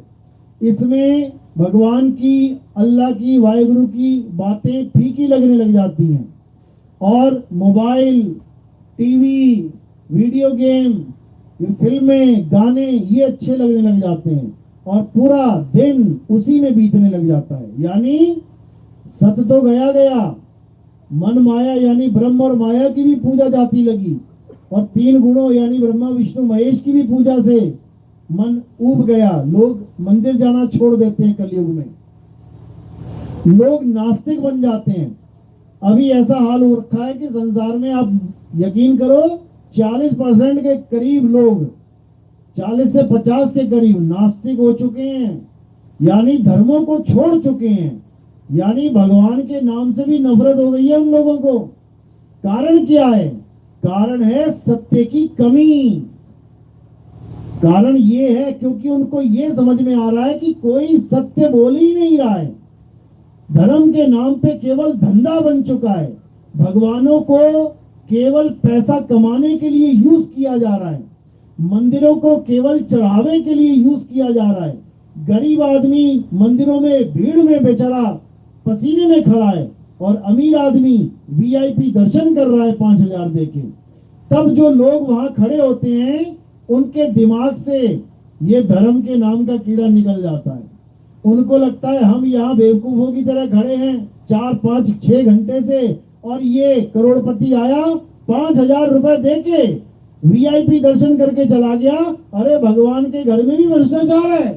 इसमें भगवान की, अल्लाह की, वाहिगुरु की बातें फीकी लगने लग जाती हैं और मोबाइल, टीवी, वीडियो गेम, ये फिल्में, गाने ये अच्छे लगने लग जाते हैं और पूरा दिन उसी में बीतने लग जाता है। यानी सत तो गया गया, मन माया यानी ब्रह्म और माया की भी पूजा जाती लगी और तीन गुणों यानी ब्रह्मा विष्णु महेश की भी पूजा से मन ऊब गया। लोग मंदिर जाना छोड़ देते हैं कलयुग में, लोग नास्तिक बन जाते हैं। अभी ऐसा हाल हो रखा है कि संसार में आप यकीन करो 40% के करीब लोग, 40 से 50 के करीब नास्तिक हो चुके हैं, यानी धर्मों को छोड़ चुके हैं, यानी भगवान के नाम से भी नफरत हो गई है उन लोगों को। कारण क्या है? कारण है सत्य की कमी। कारण ये है क्योंकि उनको ये समझ में आ रहा है कि कोई सत्य बोल ही नहीं रहा है, धर्म के नाम पे केवल धंधा बन चुका है, भगवानों को केवल पैसा कमाने के लिए यूज किया जा रहा है, मंदिरों को केवल चढ़ावे के लिए यूज किया जा रहा है। गरीब आदमी मंदिरों में भीड़ में बेचारा पसीने में खड़ा है और अमीर आदमी वीआईपी दर्शन कर रहा है 5,000 देके। तब जो लोग वहां खड़े होते हैं उनके दिमाग से ये धर्म के नाम का कीड़ा निकल जाता है। उनको लगता है हम यहाँ बेवकूफों की तरह खड़े हैं 4, 5, 6 घंटे से और ये करोड़पति आया 5,000 रुपए देके वीआईपी दर्शन करके चला गया। अरे भगवान के घर में भी भ्रष्टाचार है।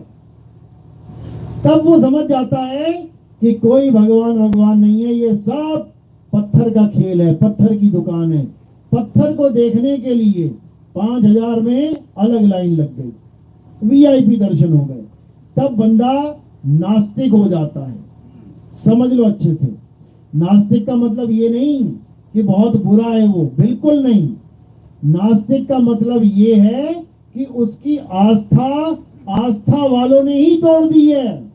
तब वो समझ जाता है कि कोई भगवान नहीं है, ये सब पत्थर का खेल है, पत्थर की दुकान है। पत्थर को देखने के लिए 5,000 में अलग लाइन लग गई, वीआईपी दर्शन हो गए। तब बंदा नास्तिक हो जाता है। समझ लो अच्छे से, नास्तिक का मतलब ये नहीं कि बहुत बुरा है वो, बिल्कुल नहीं। नास्तिक का मतलब ये है कि उसकी आस्था वालों ने ही तोड़ दी है।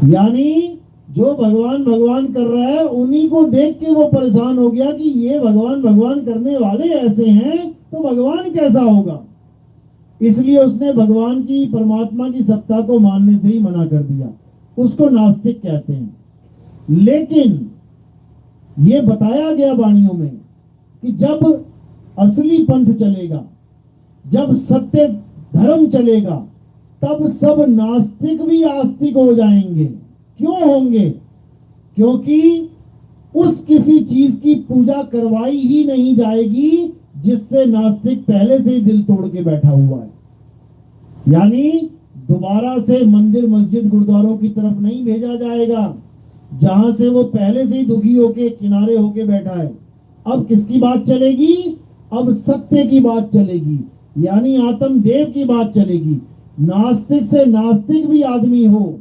यानी जो भगवान कर रहा है उन्हीं को देख के वो परेशान हो गया कि ये भगवान करने वाले ऐसे हैं तो भगवान कैसा होगा। इसलिए उसने भगवान की, परमात्मा की सत्ता को मानने से ही मना कर दिया। उसको नास्तिक कहते हैं। लेकिन ये बताया गया वाणियों में कि जब असली पंथ चलेगा, जब सत्य धर्म चलेगा, तब सब नास्तिक भी आस्तिक हो जाएंगे। क्यों होंगे? क्योंकि उस किसी चीज की पूजा करवाई ही नहीं जाएगी जिससे नास्तिक पहले से ही दिल तोड़ के बैठा हुआ है। यानी दोबारा से मंदिर, मस्जिद, गुरुद्वारों की तरफ नहीं भेजा जाएगा जहां से वो पहले से ही दुखी होके किनारे होके बैठा है। अब किसकी बात चलेगी? अब सत्य की बात चलेगी, यानी आत्मदेव की बात चलेगी। नास्तिक से नास्तिक भी आदमी हो,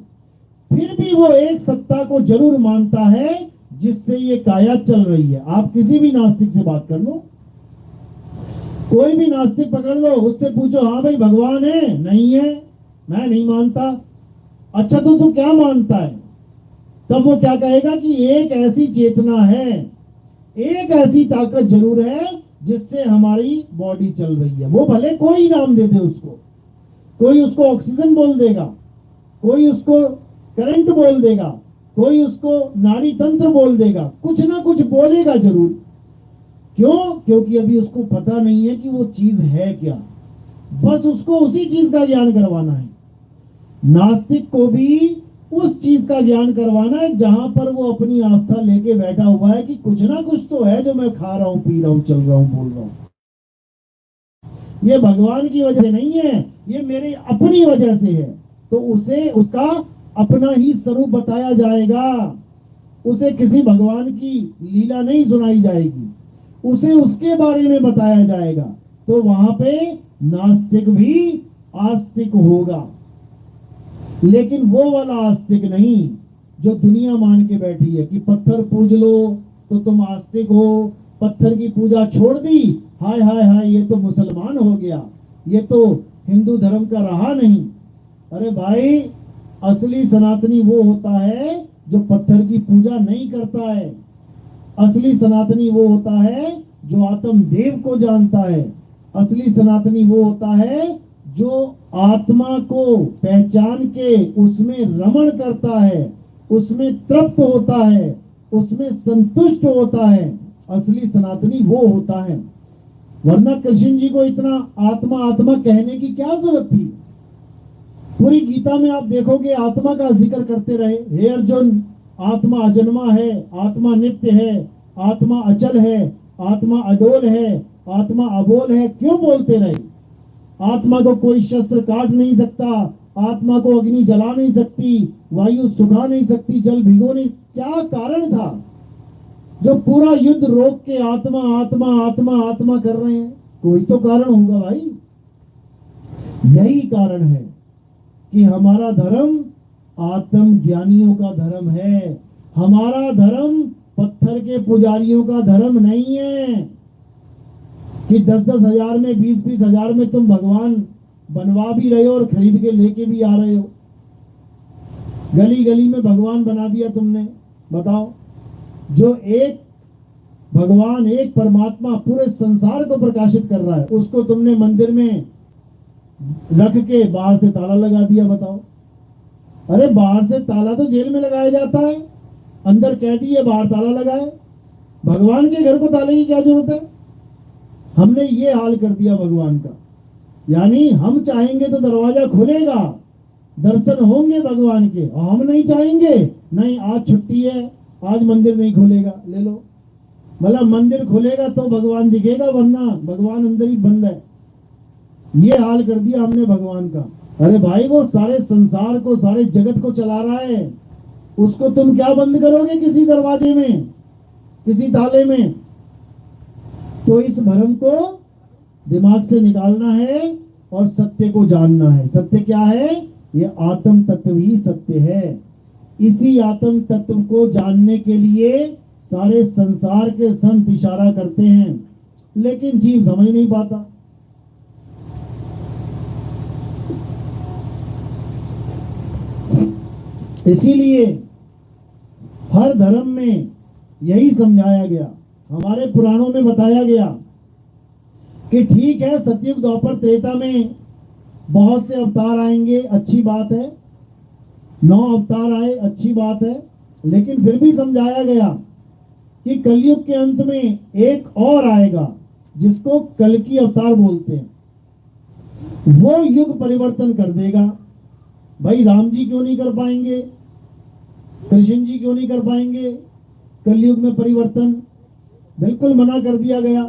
फिर भी वो एक सत्ता को जरूर मानता है जिससे ये काया चल रही है। आप किसी भी नास्तिक से बात कर लो, कोई भी नास्तिक पकड़ लो, उससे पूछो हाँ भाई भगवान है? नहीं है, मैं नहीं मानता। अच्छा तो तू क्या मानता है? तब वो क्या कहेगा कि एक ऐसी चेतना है, एक ऐसी ताकत जरूर है जिससे हमारी बॉडी चल रही है। वो भले कोई नाम दे दे उसको, कोई उसको ऑक्सीजन बोल देगा, कोई उसको करंट बोल देगा, कोई उसको नाड़ी तंत्र बोल देगा, कुछ ना कुछ बोलेगा जरूर। क्यों? क्योंकि अभी उसको पता नहीं है कि वो चीज है क्या, बस उसको उसी चीज का ज्ञान करवाना है। नास्तिक को भी उस चीज का ज्ञान करवाना है जहां पर वो अपनी आस्था लेके बैठा हुआ है कि कुछ ना कुछ तो है जो मैं खा रहा हूं, पी रहा हूं, चल रहा हूं, बोल रहा हूं। ये भगवान की वजह से नहीं है, ये मेरी अपनी वजह से है। तो उसे उसका अपना ही स्वरूप बताया जाएगा, उसे किसी भगवान की लीला नहीं सुनाई जाएगी, उसे उसके बारे में बताया जाएगा। तो वहां पे नास्तिक भी आस्तिक होगा, लेकिन वो वाला आस्तिक नहीं जो दुनिया मान के बैठी है कि पत्थर पूज लो तो तुम आस्तिक हो, पत्थर की पूजा छोड़ दी, हाय हाय हाय ये तो मुसलमान हो गया, ये तो हिंदू धर्म का रहा नहीं। अरे भाई, असली सनातनी वो होता है जो पत्थर की पूजा नहीं करता है। असली सनातनी वो होता है जो आत्मदेव को जानता है। असली सनातनी वो होता है जो आत्मा को पहचान के उसमें रमण करता है, उसमें तृप्त होता है, उसमें संतुष्ट होता है। असली सनातनी वो होता है। वरना कृष्ण जी को इतना आत्मा आत्मा कहने की क्या जरूरत थी? पूरी गीता में आप देखोगे आत्मा का जिक्र करते रहे। हे अर्जुन, आत्मा अजन्मा है, आत्मा नित्य है, आत्मा अचल है, आत्मा अडोल है, आत्मा अबोल है। क्यों बोलते रहे? आत्मा को कोई शस्त्र काट नहीं सकता, आत्मा को अग्नि जला नहीं सकती, वायु सुखा नहीं सकती, जल भिगो नहीं। क्या कारण था जो पूरा युद्ध रोक के आत्मा आत्मा आत्मा आत्मा कर रहे हैं? कोई तो कारण होगा भाई। यही कारण है कि हमारा धर्म आत्म ज्ञानियों का धर्म है। हमारा धर्म पत्थर के पुजारियों का धर्म नहीं है कि 10-10 हजार में 20-20 हजार में तुम भगवान बनवा भी रहे हो और खरीद के लेके भी आ रहे हो। गली गली में भगवान बना दिया तुमने। बताओ, जो एक भगवान, एक परमात्मा पूरे संसार को प्रकाशित कर रहा है, उसको तुमने मंदिर में रख के बाहर से ताला लगा दिया। बताओ, अरे बाहर से ताला तो जेल में लगाया जाता है, अंदर कैदी है, बाहर ताला लगाए। भगवान के घर को ताले की क्या जरूरत है? हमने ये हाल कर दिया भगवान का। यानी हम चाहेंगे तो दरवाजा खुलेगा, दर्शन होंगे भगवान के, और हम नहीं चाहेंगे, नहीं आज छुट्टी है, आज मंदिर नहीं खुलेगा, ले लो। मतलब मंदिर खुलेगा तो भगवान दिखेगा, वरना भगवान अंदर ही बंद है। ये हाल कर दिया हमने भगवान का। अरे भाई, वो सारे संसार को, सारे जगत को चला रहा है, उसको तुम क्या बंद करोगे किसी दरवाजे में, किसी ताले में? तो इस भ्रम को दिमाग से निकालना है और सत्य को जानना है। सत्य क्या है? ये आत्म तत्व ही सत्य है। इसी आत्म तत्व को जानने के लिए सारे संसार के संत इशारा करते हैं, लेकिन जीव समझ नहीं पाता। इसीलिए हर धर्म में यही समझाया गया, हमारे पुराणों में बताया गया कि ठीक है, सतयुग द्वापर त्रेता में बहुत से अवतार आएंगे, अच्छी बात है, 9 अवतार आए, अच्छी बात है, लेकिन फिर भी समझाया गया कि कलयुग के अंत में एक और आएगा जिसको कल्कि अवतार बोलते हैं। वो युग परिवर्तन कर देगा। भाई, राम जी क्यों नहीं कर पाएंगे? कृष्ण जी क्यों नहीं कर पाएंगे कलयुग में परिवर्तन? बिल्कुल मना कर दिया गया।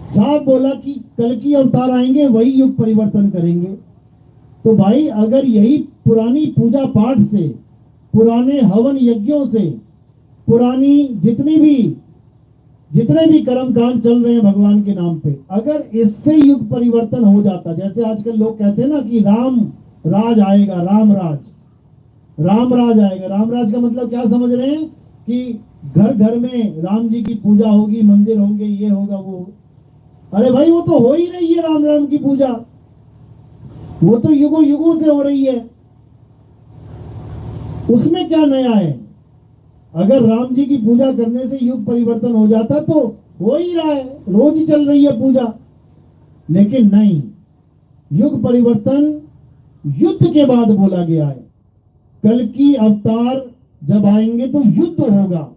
साफ बोला कि कल्कि अवतार आएंगे, वही युग परिवर्तन करेंगे। तो भाई, अगर यही पुरानी पूजा पाठ से, पुराने हवन यज्ञों से, पुरानी जितने भी कर्मकांड चल रहे हैं भगवान के नाम पे, अगर इससे युग परिवर्तन हो जाता, जैसे आजकल लोग कहते हैं ना कि राम राज आएगा, राम राज आएगा। राम राज का मतलब क्या समझ रहे हैं? कि घर घर में राम जी की पूजा होगी, मंदिर होंगे, ये होगा, वो होगा। अरे भाई, वो तो हो ही रही है राम की पूजा, वो तो युगों युगों से हो रही है। उसमें क्या नया है? अगर राम जी की पूजा करने से युग परिवर्तन हो जाता तो हो ही रहा है, रोज ही चल रही है पूजा। लेकिन नहीं, युग परिवर्तन युद्ध के बाद बोला गया है। कल्कि अवतार जब आएंगे तो युद्ध होगा।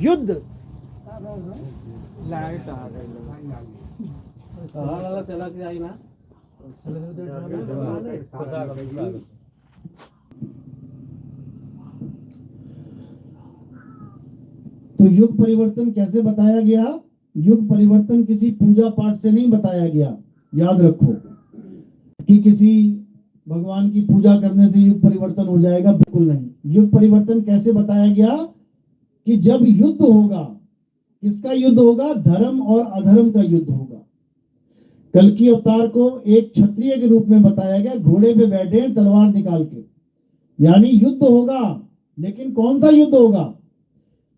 युद्ध। लाइट आ गई। चला के आई ना। तो युग परिवर्तन कैसे बताया गया? युग परिवर्तन किसी पूजा पाठ से नहीं बताया गया। याद रखो कि किसी भगवान की पूजा करने से युग परिवर्तन हो जाएगा, बिल्कुल नहीं। युग परिवर्तन कैसे बताया गया? कि जब युद्ध होगा, किसका युद्ध होगा? धर्म और अधर्म का युद्ध होगा। कल्कि अवतार को एक क्षत्रिय के रूप में बताया गया, घोड़े पे बैठे हैं तलवार निकाल के, यानी युद्ध होगा। लेकिन कौन सा युद्ध होगा?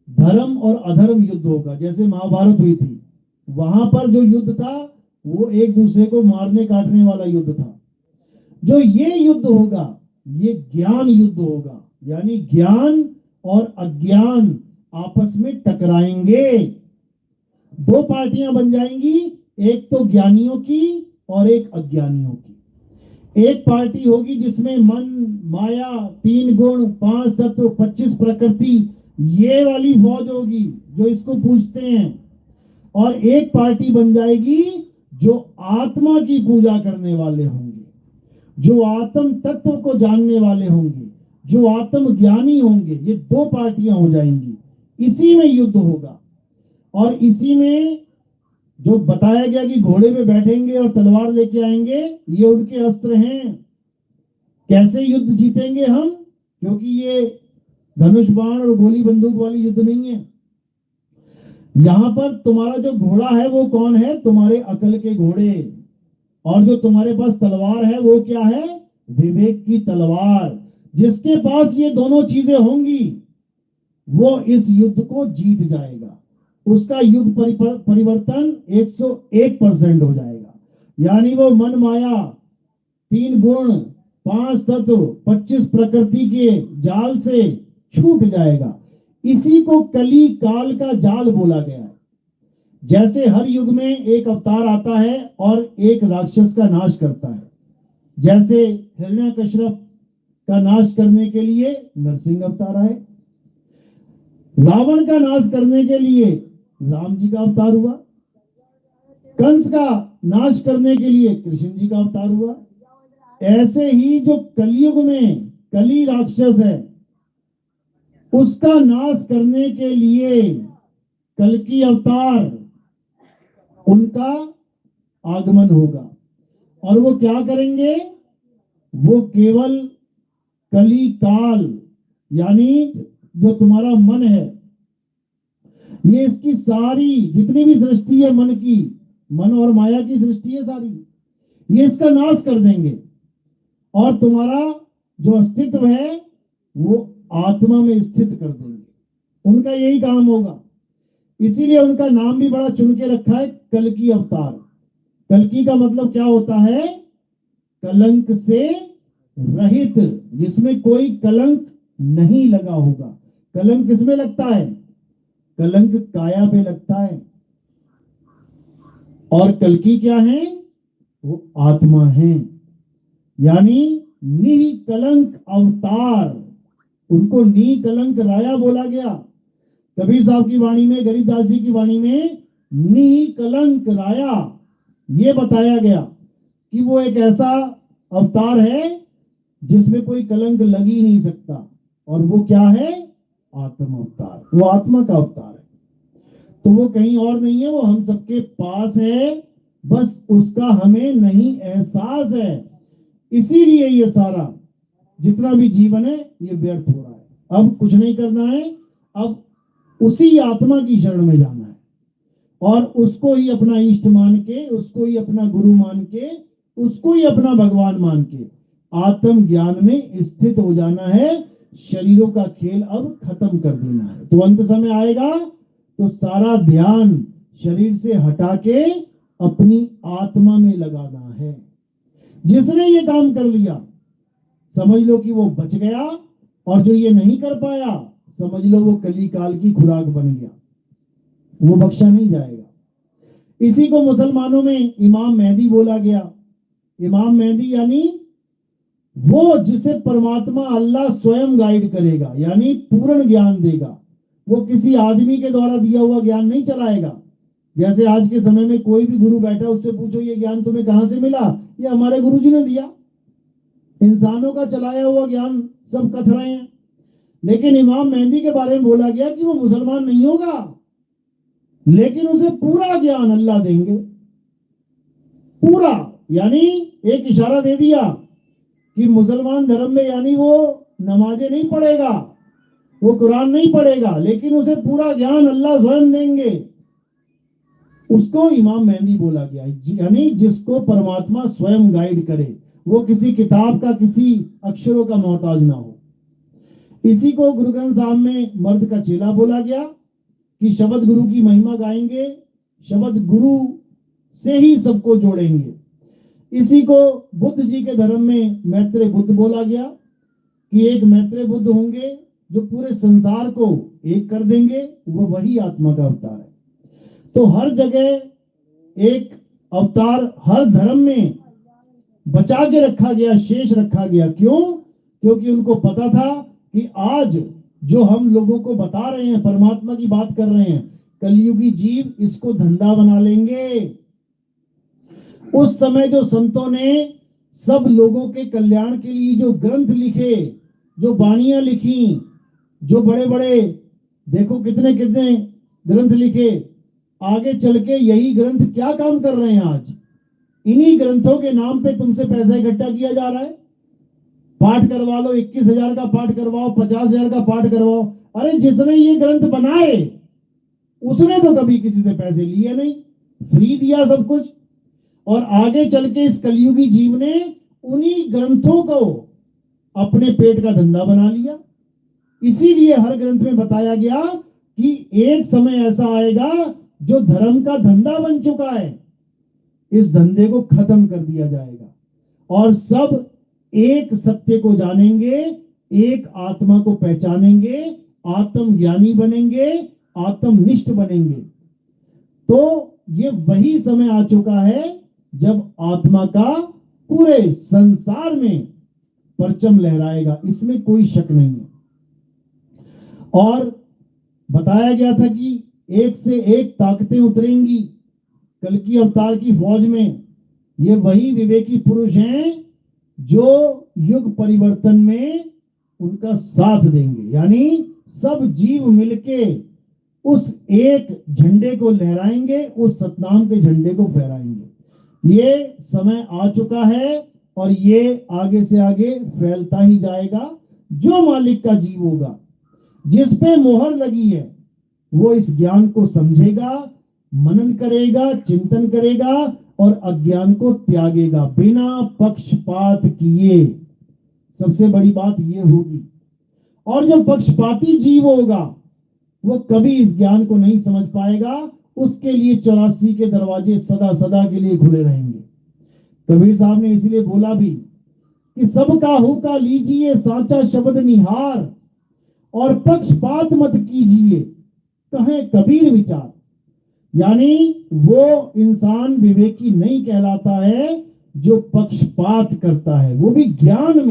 धर्म और अधर्म युद्ध होगा। जैसे महाभारत हुई थी, वहां पर जो युद्ध था वो एक दूसरे को मारने काटने वाला युद्ध था। जो ये युद्ध होगा, ये ज्ञान युद्ध होगा, यानी ज्ञान और अज्ञान आपस में टकराएंगे। 2 पार्टियां बन जाएंगी, एक तो ज्ञानियों की और एक अज्ञानियों की। एक पार्टी होगी जिसमें मन, माया, 3 गुण, 5 तत्व, 25 प्रकृति ये वाली फौज होगी जो इसको पूछते हैं, और एक पार्टी बन जाएगी जो आत्मा की पूजा करने वाले होंगे, जो आत्म तत्व को जानने वाले होंगे, जो आत्म ज्ञानी होंगे। ये दो पार्टियां हो जाएंगी, इसी में युद्ध होगा। और इसी में जो बताया गया कि घोड़े पे बैठेंगे और तलवार लेके आएंगे, ये उनके अस्त्र हैं। कैसे युद्ध जीतेंगे हम? क्योंकि ये धनुष बाण और गोली बंदूक वाली युद्ध नहीं है। यहां पर तुम्हारा जो घोड़ा है वो कौन है? तुम्हारे अकल के घोड़े। और जो तुम्हारे पास तलवार है वो क्या है? विवेक की तलवार। जिसके पास ये दोनों चीजें होंगी वो इस युद्ध को जीत जाएगा। उसका युग परिवर्तन 101% हो जाएगा। यानी वो मन माया, 3 गुण, 5 तत्व, 25 प्रकृति के जाल से छूट जाएगा। इसी को कली काल का जाल बोला गया है। जैसे हर युग में एक अवतार आता है और एक राक्षस का नाश करता है। जैसे हिरण्यकश्यप का नाश करने के लिए नरसिंह अवतार आए, रावण का नाश करने के लिए राम जी का अवतार हुआ, कंस का नाश करने के लिए कृष्ण जी का अवतार हुआ। ऐसे ही जो कलयुग में कली राक्षस है उसका नाश करने के लिए कल्कि अवतार, उनका आगमन होगा। और वो क्या करेंगे? वो केवल कली काल, यानी जो तुम्हारा मन है, ये इसकी सारी जितनी भी सृष्टि है मन की, मन और माया की सृष्टि है सारी, ये इसका नाश कर देंगे। और तुम्हारा जो अस्तित्व है वो आत्मा में स्थित कर देंगे। उनका यही काम होगा। इसीलिए उनका नाम भी बड़ा चुन के रखा है, कल्कि अवतार। कल्कि का मतलब क्या होता है? कलंक से रहित, जिसमें कोई कलंक नहीं लगा होगा। कलंक किसमें लगता है? कलंक काया पे लगता है। और कल्कि क्या है? वो आत्मा है, यानी निकलंक अवतार। उनको निकलंक राया बोला गया। कबीर साहब की वाणी में, गरीबदास जी की वाणी में निकलंक राया ये बताया गया कि वो एक ऐसा अवतार है जिसमें कोई कलंक लग ही नहीं सकता। और वो क्या है? आत्म अवतार। वो आत्मा का अवतार है। तो वो कहीं और नहीं है, वो हम सबके पास है, बस उसका हमें नहीं एहसास है। इसीलिए ये सारा जितना भी जीवन है ये व्यर्थ हो रहा है। अब कुछ नहीं करना है, अब उसी आत्मा की शरण में जाना है और उसको ही अपना इष्ट मान के, उसको ही अपना गुरु मान के, उसको ही अपना भगवान मान के आत्म ज्ञान में स्थित हो जाना है। शरीरों का खेल अब खत्म कर देना है। तो अंत समय आएगा तो सारा ध्यान शरीर से हटा के अपनी आत्मा में लगाना है। जिसने ये काम कर लिया समझ लो कि वो बच गया, और जो ये नहीं कर पाया समझ लो वो कली काल की खुराक बन गया, वो बख्शा नहीं जाएगा। इसी को मुसलमानों में इमाम मेहदी बोला गया। इमाम मेहदी यानी वो जिसे परमात्मा अल्लाह स्वयं गाइड करेगा, यानी पूर्ण ज्ञान देगा। वो किसी आदमी के द्वारा दिया हुआ ज्ञान नहीं चलाएगा। जैसे आज के समय में कोई भी गुरु बैठा, उससे पूछो ये ज्ञान तुम्हें कहां से मिला? ये हमारे गुरु जी ने दिया। इंसानों का चलाया हुआ ज्ञान सब कथ रहे हैं। लेकिन इमाम मेहदी के बारे में बोला गया कि वो मुसलमान नहीं होगा, लेकिन उसे पूरा ज्ञान अल्लाह देंगे। पूरा, यानी एक इशारा दे दिया कि मुसलमान धर्म में यानी वो नमाजें नहीं पढ़ेगा, वो कुरान नहीं पढ़ेगा, लेकिन उसे पूरा ज्ञान अल्लाह स्वयं देंगे। उसको इमाम मेहदी बोला गया, यानी जिसको परमात्मा स्वयं गाइड करे, वो किसी किताब का, किसी अक्षरों का मोहताज ना हो। इसी को गुरु ग्रंथ साहब में मर्द का चेला बोला गया कि शब्द गुरु की महिमा गाएंगे, शब्द गुरु से ही सबको जोड़ेंगे। इसी को बुद्ध जी के धर्म में मैत्रेय बुद्ध बोला गया कि एक मैत्रेय बुद्ध होंगे जो पूरे संसार को एक कर देंगे, वो वही आत्मा का अवतार है। तो हर जगह एक अवतार हर धर्म में बचा के रखा गया, शेष रखा गया। क्यों? क्योंकि उनको पता था कि आज जो हम लोगों को बता रहे हैं, परमात्मा की बात कर रहे हैं, कलयुगी जीव इसको धंधा बना लेंगे। उस समय जो संतों ने सब लोगों के कल्याण के लिए जो ग्रंथ लिखे, जो वाणियां लिखी, जो बड़े बड़े देखो कितने कितने ग्रंथ लिखे, आगे चल के यही ग्रंथ क्या काम कर रहे हैं आज? इन्हीं ग्रंथों के नाम पे तुमसे पैसा इकट्ठा किया जा रहा है। पाठ करवा लो, 21,000 का पाठ करवाओ, 50,000 का पाठ करवाओ। अरे जिसने ये ग्रंथ बनाए उसने तो कभी किसी से पैसे लिए नहीं, फ्री दिया सब कुछ। और आगे चल के इस कलयुगी जीव ने उन्हीं ग्रंथों को अपने पेट का धंधा बना लिया। इसीलिए हर ग्रंथ में बताया गया कि एक समय ऐसा आएगा जो धर्म का धंधा बन चुका है, इस धंधे को खत्म कर दिया जाएगा और सब एक सत्य को जानेंगे, एक आत्मा को पहचानेंगे, आत्मज्ञानी बनेंगे, आत्मनिष्ठ बनेंगे। तो ये वही समय आ चुका है जब आत्मा का पूरे संसार में परचम लहराएगा, इसमें कोई शक नहीं है। और बताया गया था कि एक से एक ताकतें उतरेंगी कल की अवतार की फौज में। ये वही विवेकी पुरुष हैं जो युग परिवर्तन में उनका साथ देंगे, यानी सब जीव मिलके उस एक झंडे को लहराएंगे, उस सतनाम के झंडे को फहराएंगे। ये समय आ चुका है और ये आगे से आगे फैलता ही जाएगा। जो मालिक का जीव होगा, जिस पे मोहर लगी है, वो इस ज्ञान को समझेगा, मनन करेगा, चिंतन करेगा और अज्ञान को त्यागेगा बिना पक्षपात किए। सबसे बड़ी बात ये होगी। और जो पक्षपाती जीव होगा वो कभी इस ज्ञान को नहीं समझ पाएगा। उसके लिए 84 के दरवाजे सदा सदा के लिए खुले रहेंगे। कबीर साहब ने इसलिए बोला भी कि सबका हुक्का लीजिए साचा शब्द निहार और पक्षपात मत कीजिए, कहे कबीर विचार। यानी वो इंसान विवेकी नहीं कहलाता है जो पक्षपात करता है, वो भी ज्ञान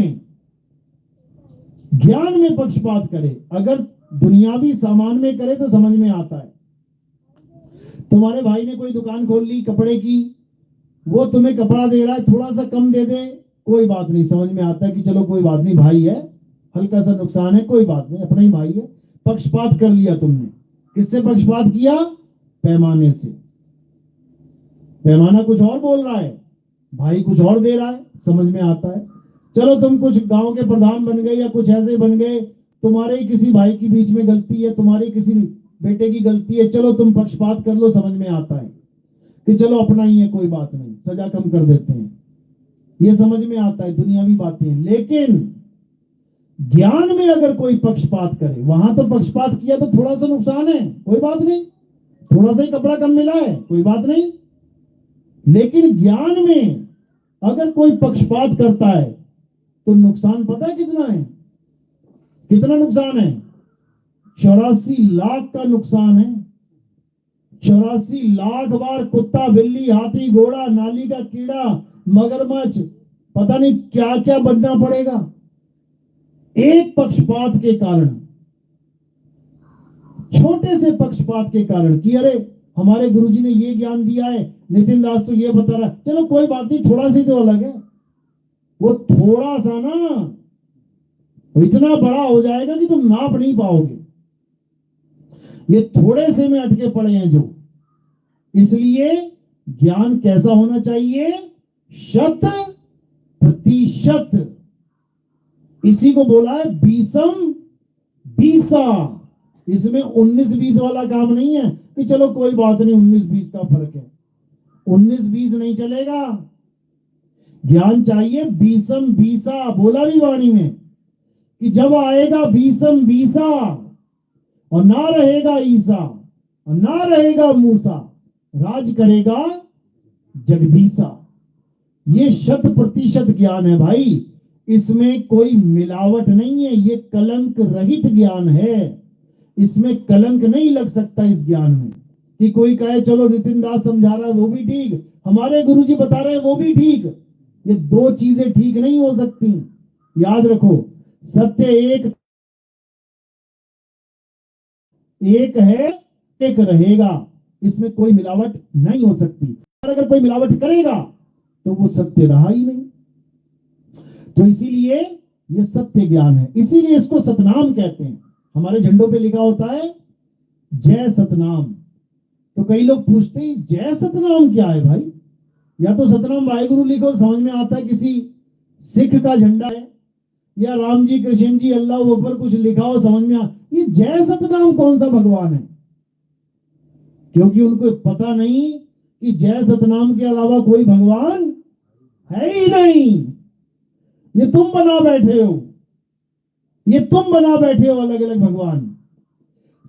में पक्षपात करे। अगर दुनियावी सामान में करे तो समझ में आता है। तुम्हारे भाई ने कोई दुकान खोल ली कपड़े की, वो तुम्हें कपड़ा दे रहा है, थोड़ा सा कम दे दे, कोई बात नहीं, समझ में आता है कि चलो कोई बात नहीं, भाई है, हल्का सा नुकसान है, कोई बात नहीं, अपना ही भाई है। पक्षपात कर लिया तुमने। किससे पक्षपात किया? पैमाने से। पैमाना कुछ और बोल रहा है, भाई कुछ और दे रहा है, समझ में आता है। चलो तुम कुछ गांव के प्रधान बन गए या कुछ ऐसे बन गए, तुम्हारे ही किसी भाई की बीच में गलती है, तुम्हारी किसी बेटे की गलती है, चलो तुम पक्षपात कर लो, समझ में आता है कि चलो अपना ही है, कोई बात नहीं, सजा कम कर देते हैं, ये समझ में आता है, दुनियावी बातें। लेकिन ज्ञान में अगर कोई पक्षपात करे, वहां तो पक्षपात किया तो थोड़ा सा नुकसान है, कोई बात नहीं, थोड़ा सा ही कपड़ा कम मिला है, कोई बात नहीं। लेकिन ज्ञान में अगर कोई पक्षपात करता है तो नुकसान पता है कितना है? कितना नुकसान है? 84 लाख का नुकसान है। 84 लाख बार कुत्ता, बिल्ली, हाथी, घोड़ा, नाली का कीड़ा, मगरमच्छ, पता नहीं क्या क्या बनना पड़ेगा एक पक्षपात के कारण, छोटे से पक्षपात के कारण कि अरे हमारे गुरुजी ने ये ज्ञान दिया है, नितिन दास तो ये बता रहा है, चलो कोई बात नहीं, थोड़ा सी तो अलग है। वो थोड़ा सा ना इतना बड़ा हो जाएगा कि तुम नाप नहीं पाओगे। ये थोड़े से में अटके पड़े हैं जो। इसलिए ज्ञान कैसा होना चाहिए? 100%। इसी को बोला है 20-20। इसमें 19-20 वाला काम नहीं है कि चलो कोई बात नहीं, 19-20 का फर्क है। 19-20 नहीं चलेगा। ज्ञान चाहिए 20-20। बोला भी वाणी में कि जब आएगा 20-20 और ना रहेगा ईसा और ना रहेगा मूसा, राज करेगा जगदीशा। ये 100% ज्ञान है भाई, इसमें कोई मिलावट नहीं है, ये कलंक रहित ज्ञान है। इसमें कलंक नहीं लग सकता इस ज्ञान में कि कोई कहे चलो नितिन दास समझा रहा है वो भी ठीक, हमारे गुरुजी बता रहे हैं वो भी ठीक। ये दो चीजें ठीक नहीं हो सकती। याद रखो, सत्य एक एक है, एक रहेगा, इसमें कोई मिलावट नहीं हो सकती। और अगर कोई मिलावट करेगा तो वो सत्य रहा ही नहीं। तो इसीलिए ये सत्य ज्ञान है, इसीलिए इसको सतनाम कहते हैं। हमारे झंडों पे लिखा होता है जय सतनाम। तो कई लोग पूछते हैं जय सतनाम क्या है भाई? या तो सतनाम वाहिगुरु लिखो, समझ में आता है किसी सिख का झंडा है, या राम जी कृष्ण जी अल्लाह ऊपर कुछ लिखा हो, समझ में आ। ये जय सतनाम कौन सा भगवान है? क्योंकि उनको पता नहीं कि जय सतनाम के अलावा कोई भगवान है ही नहीं। ये तुम बना बैठे हो, ये तुम बना बैठे हो अलग अलग भगवान।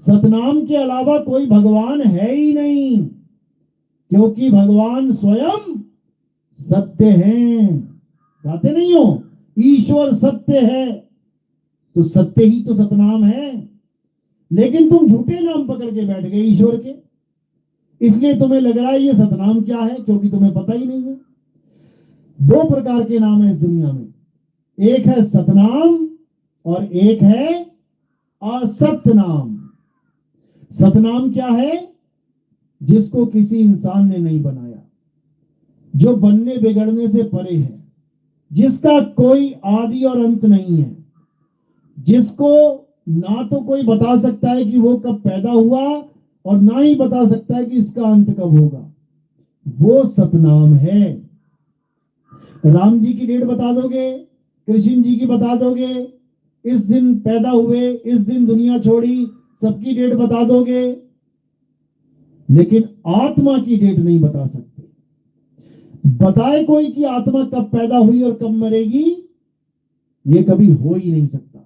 सतनाम के अलावा कोई भगवान है ही नहीं, क्योंकि भगवान स्वयं सत्य हैं। कहते नहीं हो ईश्वर सत्य है, तो सत्य ही तो सतनाम है। लेकिन तुम झूठे नाम पकड़ के बैठ गए ईश्वर के, इसलिए तुम्हें लग रहा है ये सतनाम क्या है, क्योंकि तुम्हें पता ही नहीं है। दो प्रकार के नाम है इस दुनिया में, एक है सतनाम और एक है असत नाम। सतनाम क्या है? जिसको किसी इंसान ने नहीं बनाया, जो बनने बिगड़ने से परे है, जिसका कोई आदि और अंत नहीं है, जिसको ना तो कोई बता सकता है कि वो कब पैदा हुआ और ना ही बता सकता है कि इसका अंत कब होगा, वो सतनाम है। राम जी की डेट बता दोगे, कृष्ण जी की बता दोगे, इस दिन पैदा हुए, इस दिन दुनिया छोड़ी, सबकी डेट बता दोगे, लेकिन आत्मा की डेट नहीं बता सकते। बताए कोई कि आत्मा कब पैदा हुई और कब मरेगी, ये कभी हो ही नहीं सकता।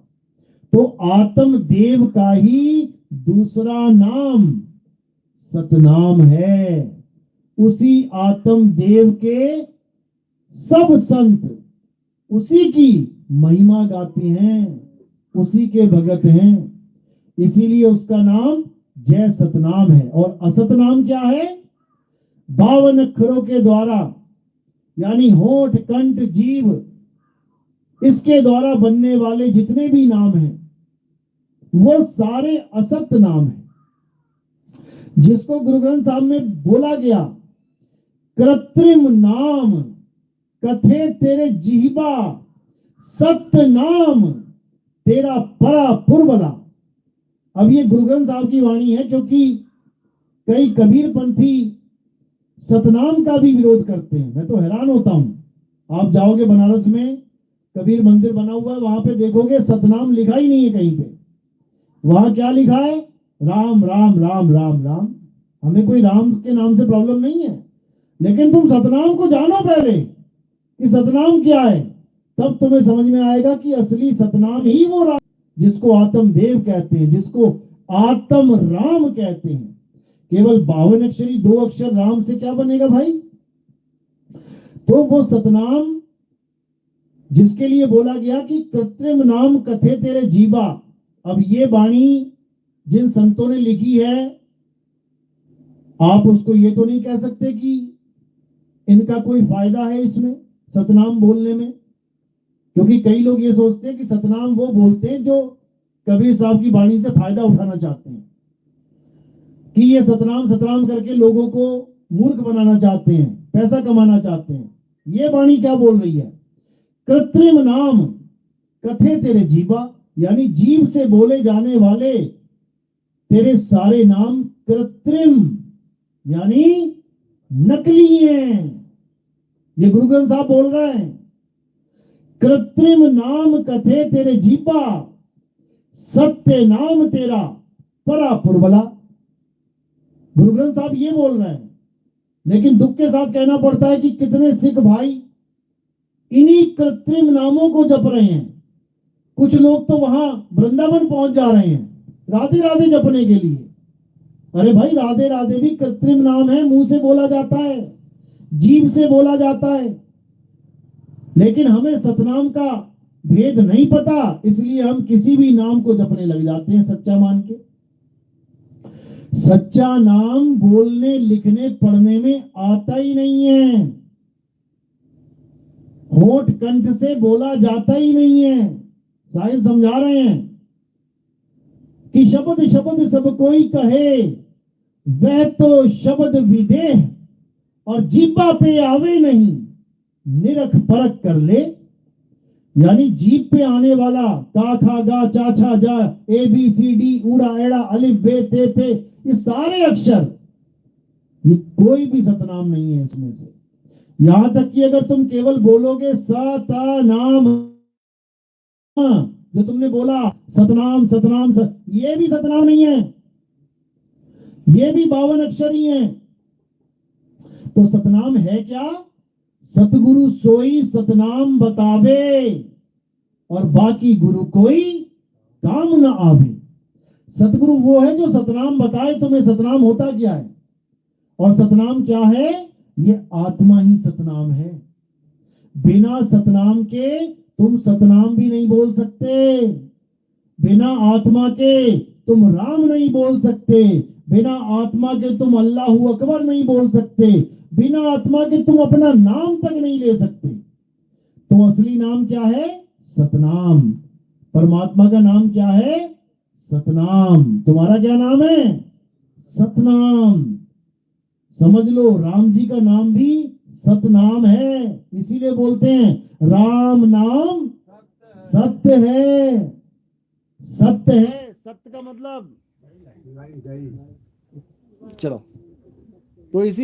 तो आत्म देव का ही दूसरा नाम सतनाम है। उसी आत्म देव के सब संत उसी की महिमा गाते हैं, उसी के भगत हैं, इसीलिए उसका नाम जय सतनाम है। और असतनाम क्या है? 52 अक्षरों के द्वारा, यानी होठ कंठ जीव, इसके द्वारा बनने वाले जितने भी नाम हैं वो सारे असत नाम हैं। जिसको गुरु ग्रंथ साहब में बोला गया कृत्रिम नाम कथे तेरे जिह्वा, सत्य नाम तेरा परा पुरबला। अब ये गुरु ग्रंथ साहब की वाणी है, क्योंकि कई कबीर पंथी सतनाम का भी विरोध करते हैं। मैं तो हैरान होता हूं, आप जाओगे बनारस में, कबीर मंदिर बना हुआ है, वहां पे देखोगे सतनाम लिखा ही नहीं है कहीं पे। वहां क्या लिखा है? राम राम राम राम राम। हमें कोई राम के नाम से प्रॉब्लम नहीं है, लेकिन तुम सतनाम को जानो पहले कि सतनाम क्या है, तब तुम्हें समझ में आएगा कि असली सतनाम ही वो राम जिसको आत्म देव कहते हैं, जिसको आत्म राम कहते हैं। केवल 52 अक्षरी 2 अक्षर राम से क्या बनेगा भाई? तो वो सतनाम जिसके लिए बोला गया कि कृत्रिम नाम कथे तेरे जीवा। अब ये वाणी जिन संतों ने लिखी है, आप उसको ये तो नहीं कह सकते कि इनका कोई फायदा है इसमें सतनाम बोलने में, क्योंकि कई लोग ये सोचते हैं कि सतनाम वो बोलते हैं जो कबीर साहब की वाणी से फायदा उठाना चाहते हैं, कि ये सतनाम सतनाम करके लोगों को मूर्ख बनाना चाहते हैं, पैसा कमाना चाहते हैं। ये वाणी क्या बोल रही है? कृत्रिम नाम कथे तेरे जीवा, यानी जीव से बोले जाने वाले तेरे सारे नाम कृत्रिम यानी नकली हैं। ये गुरु ग्रंथ साहब बोल रहे हैं, कृत्रिम नाम कथे तेरे जीवा, सत्य नाम तेरा परा पुरबला। गुरु ग्रंथ साहब ये बोल रहे हैं, लेकिन दुख के साथ कहना पड़ता है कि कितने सिख भाई इन्हीं कृत्रिम नामों को जप रहे हैं। कुछ लोग तो वहां वृंदावन पहुंच जा रहे हैं राधे राधे जपने के लिए। अरे भाई, राधे राधे भी कृत्रिम नाम है, मुंह से बोला जाता है, जीभ से बोला जाता है, लेकिन हमें सतनाम का भेद नहीं पता, इसलिए हम किसी भी नाम को जपने लग जाते हैं सच्चा मान के। सच्चा नाम बोलने लिखने पढ़ने में आता ही नहीं है, होठ कंठ से बोला जाता ही नहीं है। साहिब समझा रहे हैं, कि शब्द शब्द सब कोई कहे, वह तो शब्द विदेह और जीभा पे आवे नहीं, निरख परख कर ले। यानी जीभ पे आने वाला का खा गा चा छा जा ABCD ऊड़ा एड़ा अलिफ बे ते पे, ये सारे अक्षर, ये कोई भी सतनाम नहीं है इसमें से। यहां तक कि अगर तुम केवल बोलोगे सतनाम, जो तुमने बोला सतनाम सतनाम ये भी सतनाम नहीं है, ये भी 52 अक्षर ही है। तो सतनाम है क्या? सतगुरु सोई सतनाम बतावे और बाकी गुरु कोई काम न आवे। सतगुरु वो है जो सतनाम बताए तुम्हें सतनाम होता क्या है। और सतनाम क्या है? ये आत्मा ही सतनाम है। बिना सतनाम के तुम सतनाम भी नहीं बोल सकते, बिना आत्मा के तुम राम नहीं बोल सकते, बिना आत्मा के तुम अल्लाहू अकबर नहीं बोल सकते, बिना आत्मा के तुम अपना नाम तक नहीं ले सकते। तो असली नाम क्या है? सतनाम। परमात्मा का नाम क्या है? सतनाम। तुम्हारा क्या नाम है? सतनाम। समझ लो, राम जी का नाम भी सतनाम है। इसीलिए बोलते हैं राम नाम सत्य है। सत्य है, सत्य का मतलब, चलो तो इसी